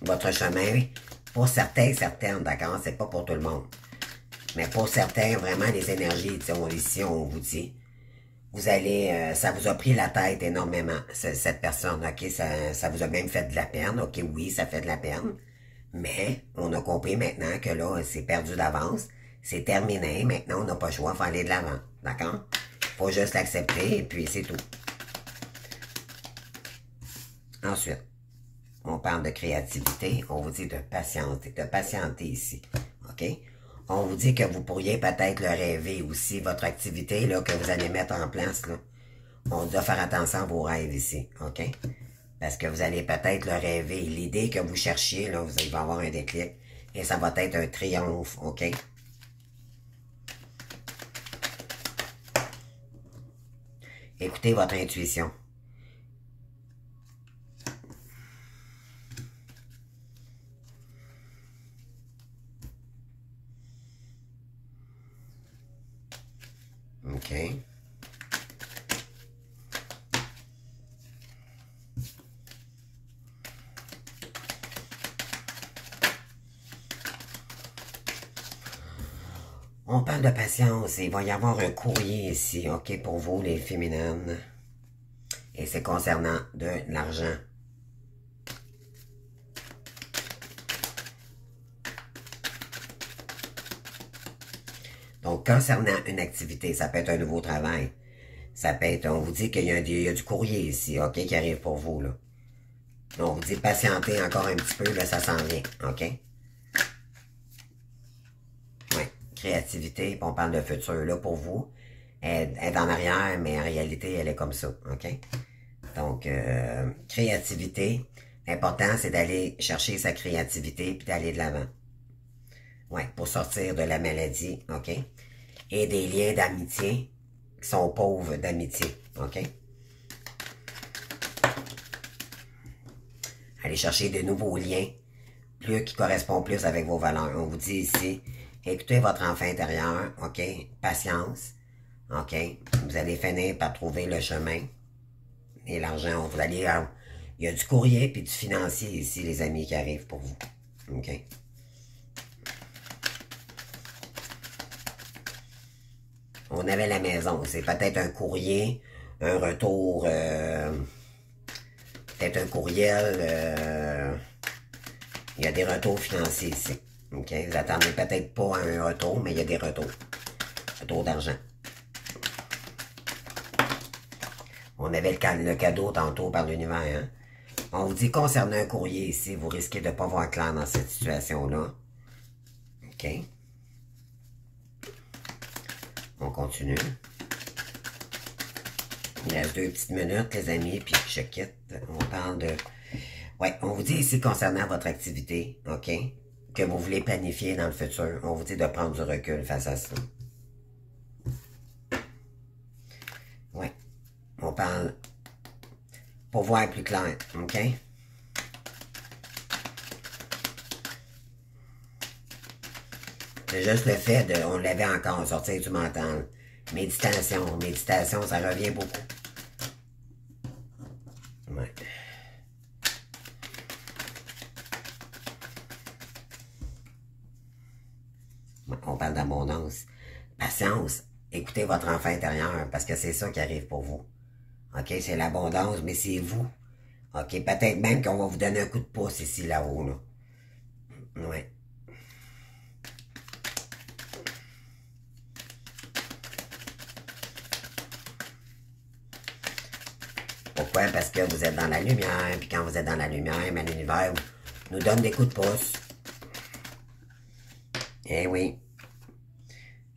votre chemin, pour certains, certaines, d'accord, c'est pas pour tout le monde. Mais pour certains, vraiment, les énergies, ici, on vous dit, vous allez, ça vous a pris la tête énormément, cette personne, ok, ça vous a même fait de la peine, ok, oui, ça fait de la peine, mais on a compris maintenant que là, c'est perdu d'avance, c'est terminé, maintenant, on n'a pas le choix, il faut aller de l'avant, d'accord? Faut juste l'accepter, et puis c'est tout. Ensuite, on parle de créativité, on vous dit de patienter ici, ok? On vous dit que vous pourriez peut-être le rêver aussi, votre activité là, que vous allez mettre en place. Là. On doit faire attention à vos rêves ici, OK? Parce que vous allez peut-être le rêver. L'idée que vous cherchiez, là, vous allez avoir un déclic. Et ça va être un triomphe, OK? Écoutez votre intuition. OK? On parle de patience. Il va y avoir un courrier ici, OK, pour vous, les féminines. Et c'est concernant de l'argent. Donc, concernant une activité, ça peut être un nouveau travail. Ça peut être, on vous dit qu'il y a du courrier ici, OK, qui arrive pour vous, là. On vous dit patienter encore un petit peu, là, ça s'en vient, OK? Oui, créativité, puis on parle de futur, là, pour vous. Elle est en arrière, mais en réalité, elle est comme ça, OK? Donc, créativité, l'important, c'est d'aller chercher sa créativité, puis d'aller de l'avant. Oui, pour sortir de la maladie, OK? Et des liens d'amitié qui sont pauvres d'amitié, OK? Allez chercher de nouveaux liens, qui correspondent plus avec vos valeurs. On vous dit ici, écoutez votre enfant intérieur, OK? Patience, OK? Vous allez finir par trouver le chemin et l'argent. Vous allez, il y a du courrier puis du financier ici, les amis, qui arrivent pour vous, OK? On avait la maison. C'est peut-être un courrier, un retour, peut-être un courriel. Il y a des retours financiers ici. OK? Vous attendez peut-être pas à un retour, mais il y a des retours. Retour d'argent. On avait le cadeau tantôt par l'univers. Hein? On vous dit concernant un courrier ici, vous risquez de ne pas voir clair dans cette situation-là. OK? On continue. Il reste 2 petites minutes, les amis, puis je quitte. On parle de... Ouais, on vous dit ici concernant votre activité, OK? Que vous voulez planifier dans le futur. On vous dit de prendre du recul face à ça. Ouais. On parle pour voir plus clair, OK? C'est juste le fait de... On l'avait encore, sortir du mental. Méditation. Méditation, ça revient beaucoup. Ouais. On parle d'abondance. Patience. Écoutez votre enfant intérieur, parce que c'est ça qui arrive pour vous. OK? C'est l'abondance, mais c'est vous. OK? Peut-être même qu'on va vous donner un coup de pouce ici, là-haut, là. Ouais. Pourquoi? Parce que vous êtes dans la lumière, puis quand vous êtes dans la lumière, mais l'univers nous donne des coups de pouce. Eh oui.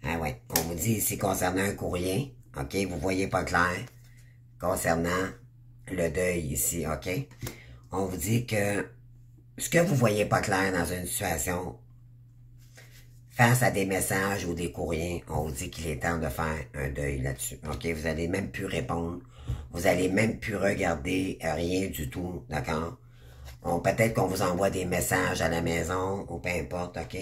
Ah ouais. On vous dit ici concernant un courrier, OK, vous voyez pas clair, concernant le deuil ici, OK? On vous dit que ce que vous voyez pas clair dans une situation, face à des messages ou des courriers, on vous dit qu'il est temps de faire un deuil là-dessus, OK? Vous allez même plus répondre. Vous allez même plus regarder rien du tout, d'accord? Peut-être qu'on vous envoie des messages à la maison ou peu importe, OK?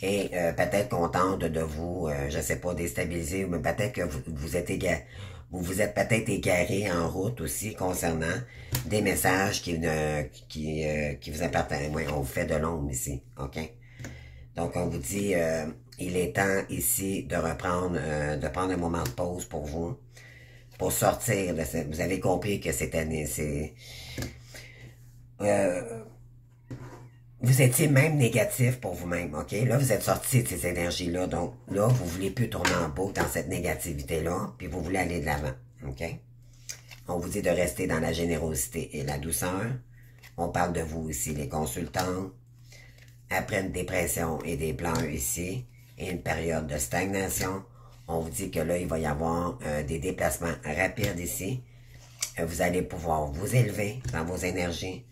Et peut-être qu'on tente de vous, je sais pas, déstabiliser, mais peut-être que vous êtes vous êtes peut-être égaré en route aussi concernant des messages qui vous appartiennent. Oui, on vous fait de l'ombre ici, OK? Donc, on vous dit, il est temps ici de reprendre, de prendre un moment de pause pour vous, pour sortir de cette... Vous avez compris que cette année, c'est... vous étiez même négatif pour vous-même, OK? Là, vous êtes sorti de ces énergies-là, donc là, vous voulez plus tourner en boucle dans cette négativité-là, puis vous voulez aller de l'avant, OK? On vous dit de rester dans la générosité et la douceur. On parle de vous ici, les consultants. Après une dépression et des pleurs ici, et une période de stagnation, on vous dit que là, il va y avoir des déplacements rapides ici. Vous allez pouvoir vous élever dans vos énergies.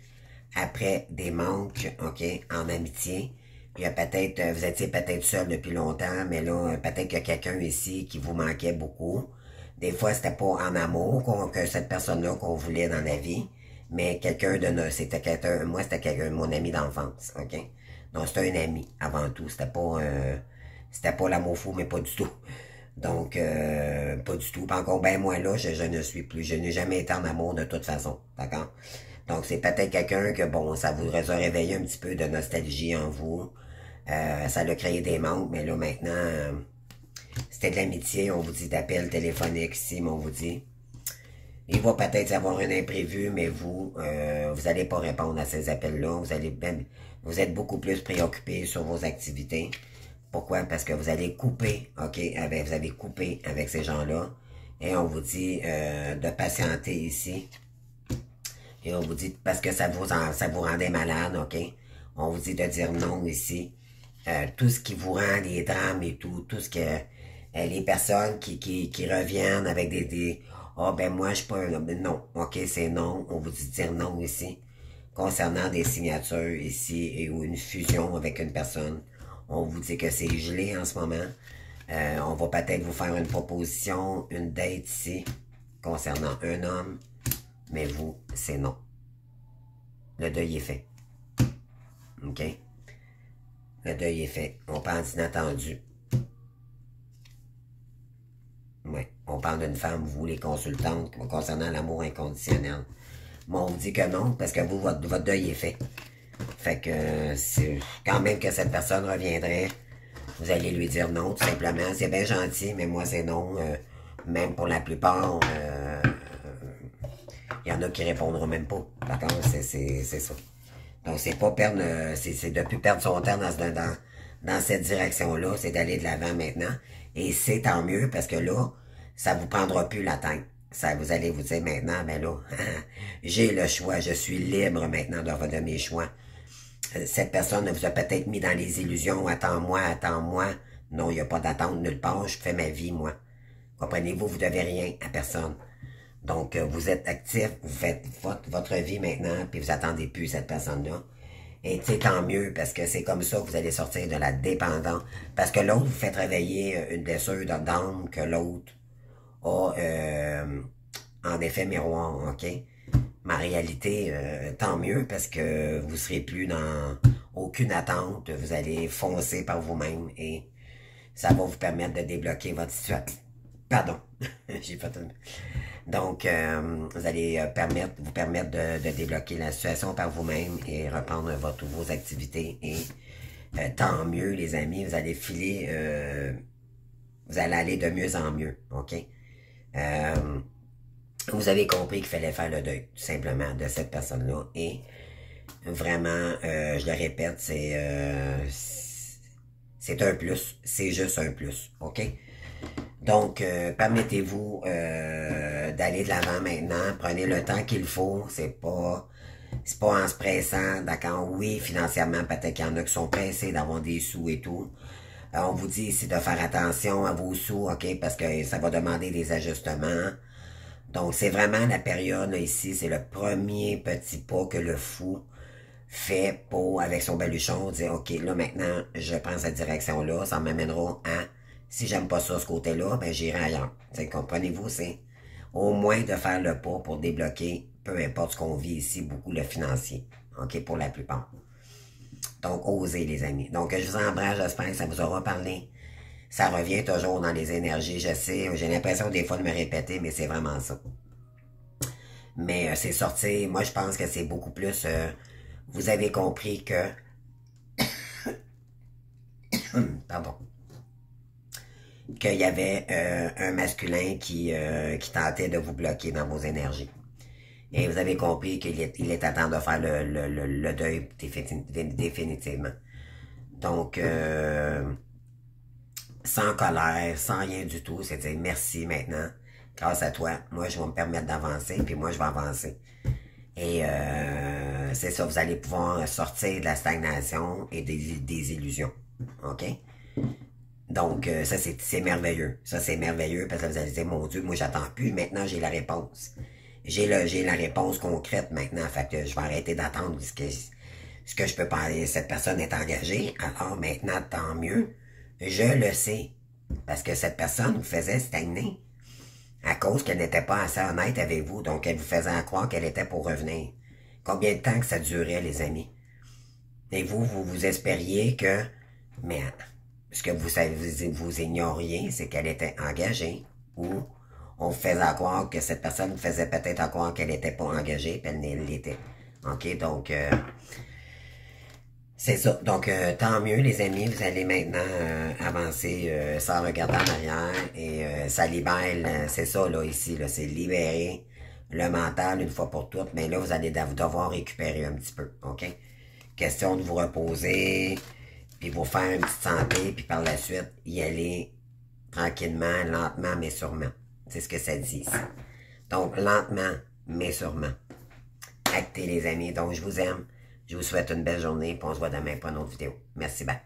Après des manques, OK, en amitié, il y a peut-être, vous étiez peut-être seul depuis longtemps, mais là, peut-être qu'il y a quelqu'un ici qui vous manquait beaucoup. Des fois, c'était pas en amour que cette personne-là qu'on voulait dans la vie, mais quelqu'un de notre, c'était quelqu'un, moi, c'était quelqu'un, mon ami d'enfance, OK? Donc, c'était un ami, avant tout. C'était pas l'amour fou, mais pas du tout. Donc, pas du tout. Pas encore, ben moi là, je ne suis plus. Je n'ai jamais été en amour de toute façon. D'accord? Donc, c'est peut-être quelqu'un que, bon, ça vous a réveillé un petit peu de nostalgie en vous. Ça a créé des manques, mais là, maintenant, c'était de l'amitié. On vous dit d'appel téléphonique ici, mais on vous dit. Il va peut-être y avoir un imprévu, mais vous allez pas répondre à ces appels-là. Vous êtes beaucoup plus préoccupé sur vos activités. Pourquoi? Parce que vous allez couper, OK, vous avez coupé avec ces gens-là. Et on vous dit de patienter ici. Et on vous dit, parce que ça vous rendait malade, OK? On vous dit de dire non ici. Tout ce qui vous rend les drames et tout ce que... les personnes qui reviennent avec ah, ben moi, je suis pas un... Non, OK, c'est non. On vous dit de dire non ici. Concernant des signatures ici ou une fusion avec une personne, on vous dit que c'est gelé en ce moment. On va peut-être vous faire une proposition, une date ici, concernant un homme, mais vous, c'est non. Le deuil est fait. OK? Le deuil est fait. On parle d'inattendu. Oui. On parle d'une femme, vous, les consultantes, concernant l'amour inconditionnel. Mais on vous dit que non, parce que vous, votre deuil est fait. Fait que c'est quand même que cette personne reviendrait, vous allez lui dire non, tout simplement. C'est bien gentil, mais moi, c'est non. Même pour la plupart, il y en a qui répondront même pas. D'accord? C'est ça. Donc, c'est pas perdre, c'est de plus perdre son temps dans cette direction-là. C'est d'aller de l'avant maintenant. Et c'est tant mieux parce que là, ça vous prendra plus la tête. Ça, vous allez vous dire maintenant, ben là, j'ai le choix. Je suis libre maintenant de mes choix. Cette personne vous a peut-être mis dans les illusions. Attends-moi, attends-moi. Non, il n'y a pas d'attente nulle part. Je fais ma vie, moi. Comprenez-vous, vous ne devez rien à personne. Donc, vous êtes actif, vous faites votre vie maintenant, puis vous attendez plus cette personne-là. Et c'est tant mieux, parce que c'est comme ça que vous allez sortir de la dépendance. Parce que l'autre vous fait réveiller une blessure d'âme que l'autre a en effet miroir, OK? Ma réalité, tant mieux, parce que vous serez plus dans aucune attente. Vous allez foncer par vous-même et ça va vous permettre de débloquer votre situation. Pardon, j'ai fait une... Donc, vous allez vous permettre de débloquer la situation par vous-même et reprendre vos activités. Et tant mieux, les amis, vous allez filer, vous allez aller de mieux en mieux, OK? Vous avez compris qu'il fallait faire le deuil, tout simplement, de cette personne-là. Et vraiment, je le répète, c'est un plus, c'est juste un plus, OK? Donc, permettez-vous d'aller de l'avant maintenant. Prenez le temps qu'il faut. C'est pas en se pressant. D'accord, oui, financièrement, peut-être qu'il y en a qui sont pressés d'avoir des sous et tout. On vous dit ici de faire attention à vos sous, OK, parce que ça va demander des ajustements. Donc, c'est vraiment la période, là, ici, c'est le premier petit pas que le fou fait pour, avec son baluchon, dire, OK, là, maintenant, je prends cette direction-là, ça m'amènera à, si j'aime pas ça, ce côté-là, ben, j'irai ailleurs. T'sais, comprenez-vous, c'est au moins de faire le pas pour débloquer, peu importe ce qu'on vit ici, beaucoup le financier. OK, pour la plupart. Donc, osez, les amis. Donc, je vous embrasse, j'espère que ça vous aura parlé. Ça revient toujours dans les énergies, je sais, j'ai l'impression des fois de me répéter, mais c'est vraiment ça. Mais c'est sorti, moi je pense que c'est beaucoup plus, vous avez compris que, pardon, qu'il y avait un masculin qui tentait de vous bloquer dans vos énergies. Et vous avez compris qu'il est à temps de faire le deuil définitivement. Donc, sans colère, sans rien du tout, c'est dire merci maintenant. Grâce à toi, moi je vais me permettre d'avancer, puis moi je vais avancer. Et c'est ça, vous allez pouvoir sortir de la stagnation et des illusions. OK? Donc, ça, c'est merveilleux. Ça, c'est merveilleux parce que vous allez dire, mon Dieu, moi, j'attends plus. Maintenant, j'ai la réponse. J'ai la réponse concrète maintenant. Fait que je vais arrêter d'attendre ce que je peux parler. Cette personne est engagée. Alors, maintenant, tant mieux. Je le sais. Parce que cette personne vous faisait stagner à cause qu'elle n'était pas assez honnête avec vous. Donc, elle vous faisait croire qu'elle était pour revenir. Combien de temps que ça durait, les amis? Et vous espériez que... Mais ce que vous ignoriez, c'est qu'elle était engagée. Ou on vous faisait croire que cette personne vous faisait peut-être croire qu'elle n'était pas engagée, puis elle l'était. OK? Donc... c'est ça. Donc, tant mieux, les amis. Vous allez maintenant avancer sans regarder en arrière. Et ça libère, c'est ça, là, ici. Là, c'est libérer le mental une fois pour toutes. Mais là, vous allez devoir récupérer un petit peu. OK? Question de vous reposer, puis vous faire une petite santé, puis par la suite, y aller tranquillement, lentement, mais sûrement. C'est ce que ça dit ici. Donc, lentement, mais sûrement. Actez, les amis. Donc, je vous aime. Je vous souhaite une belle journée, puis on se voit demain pour une autre vidéo. Merci, bye.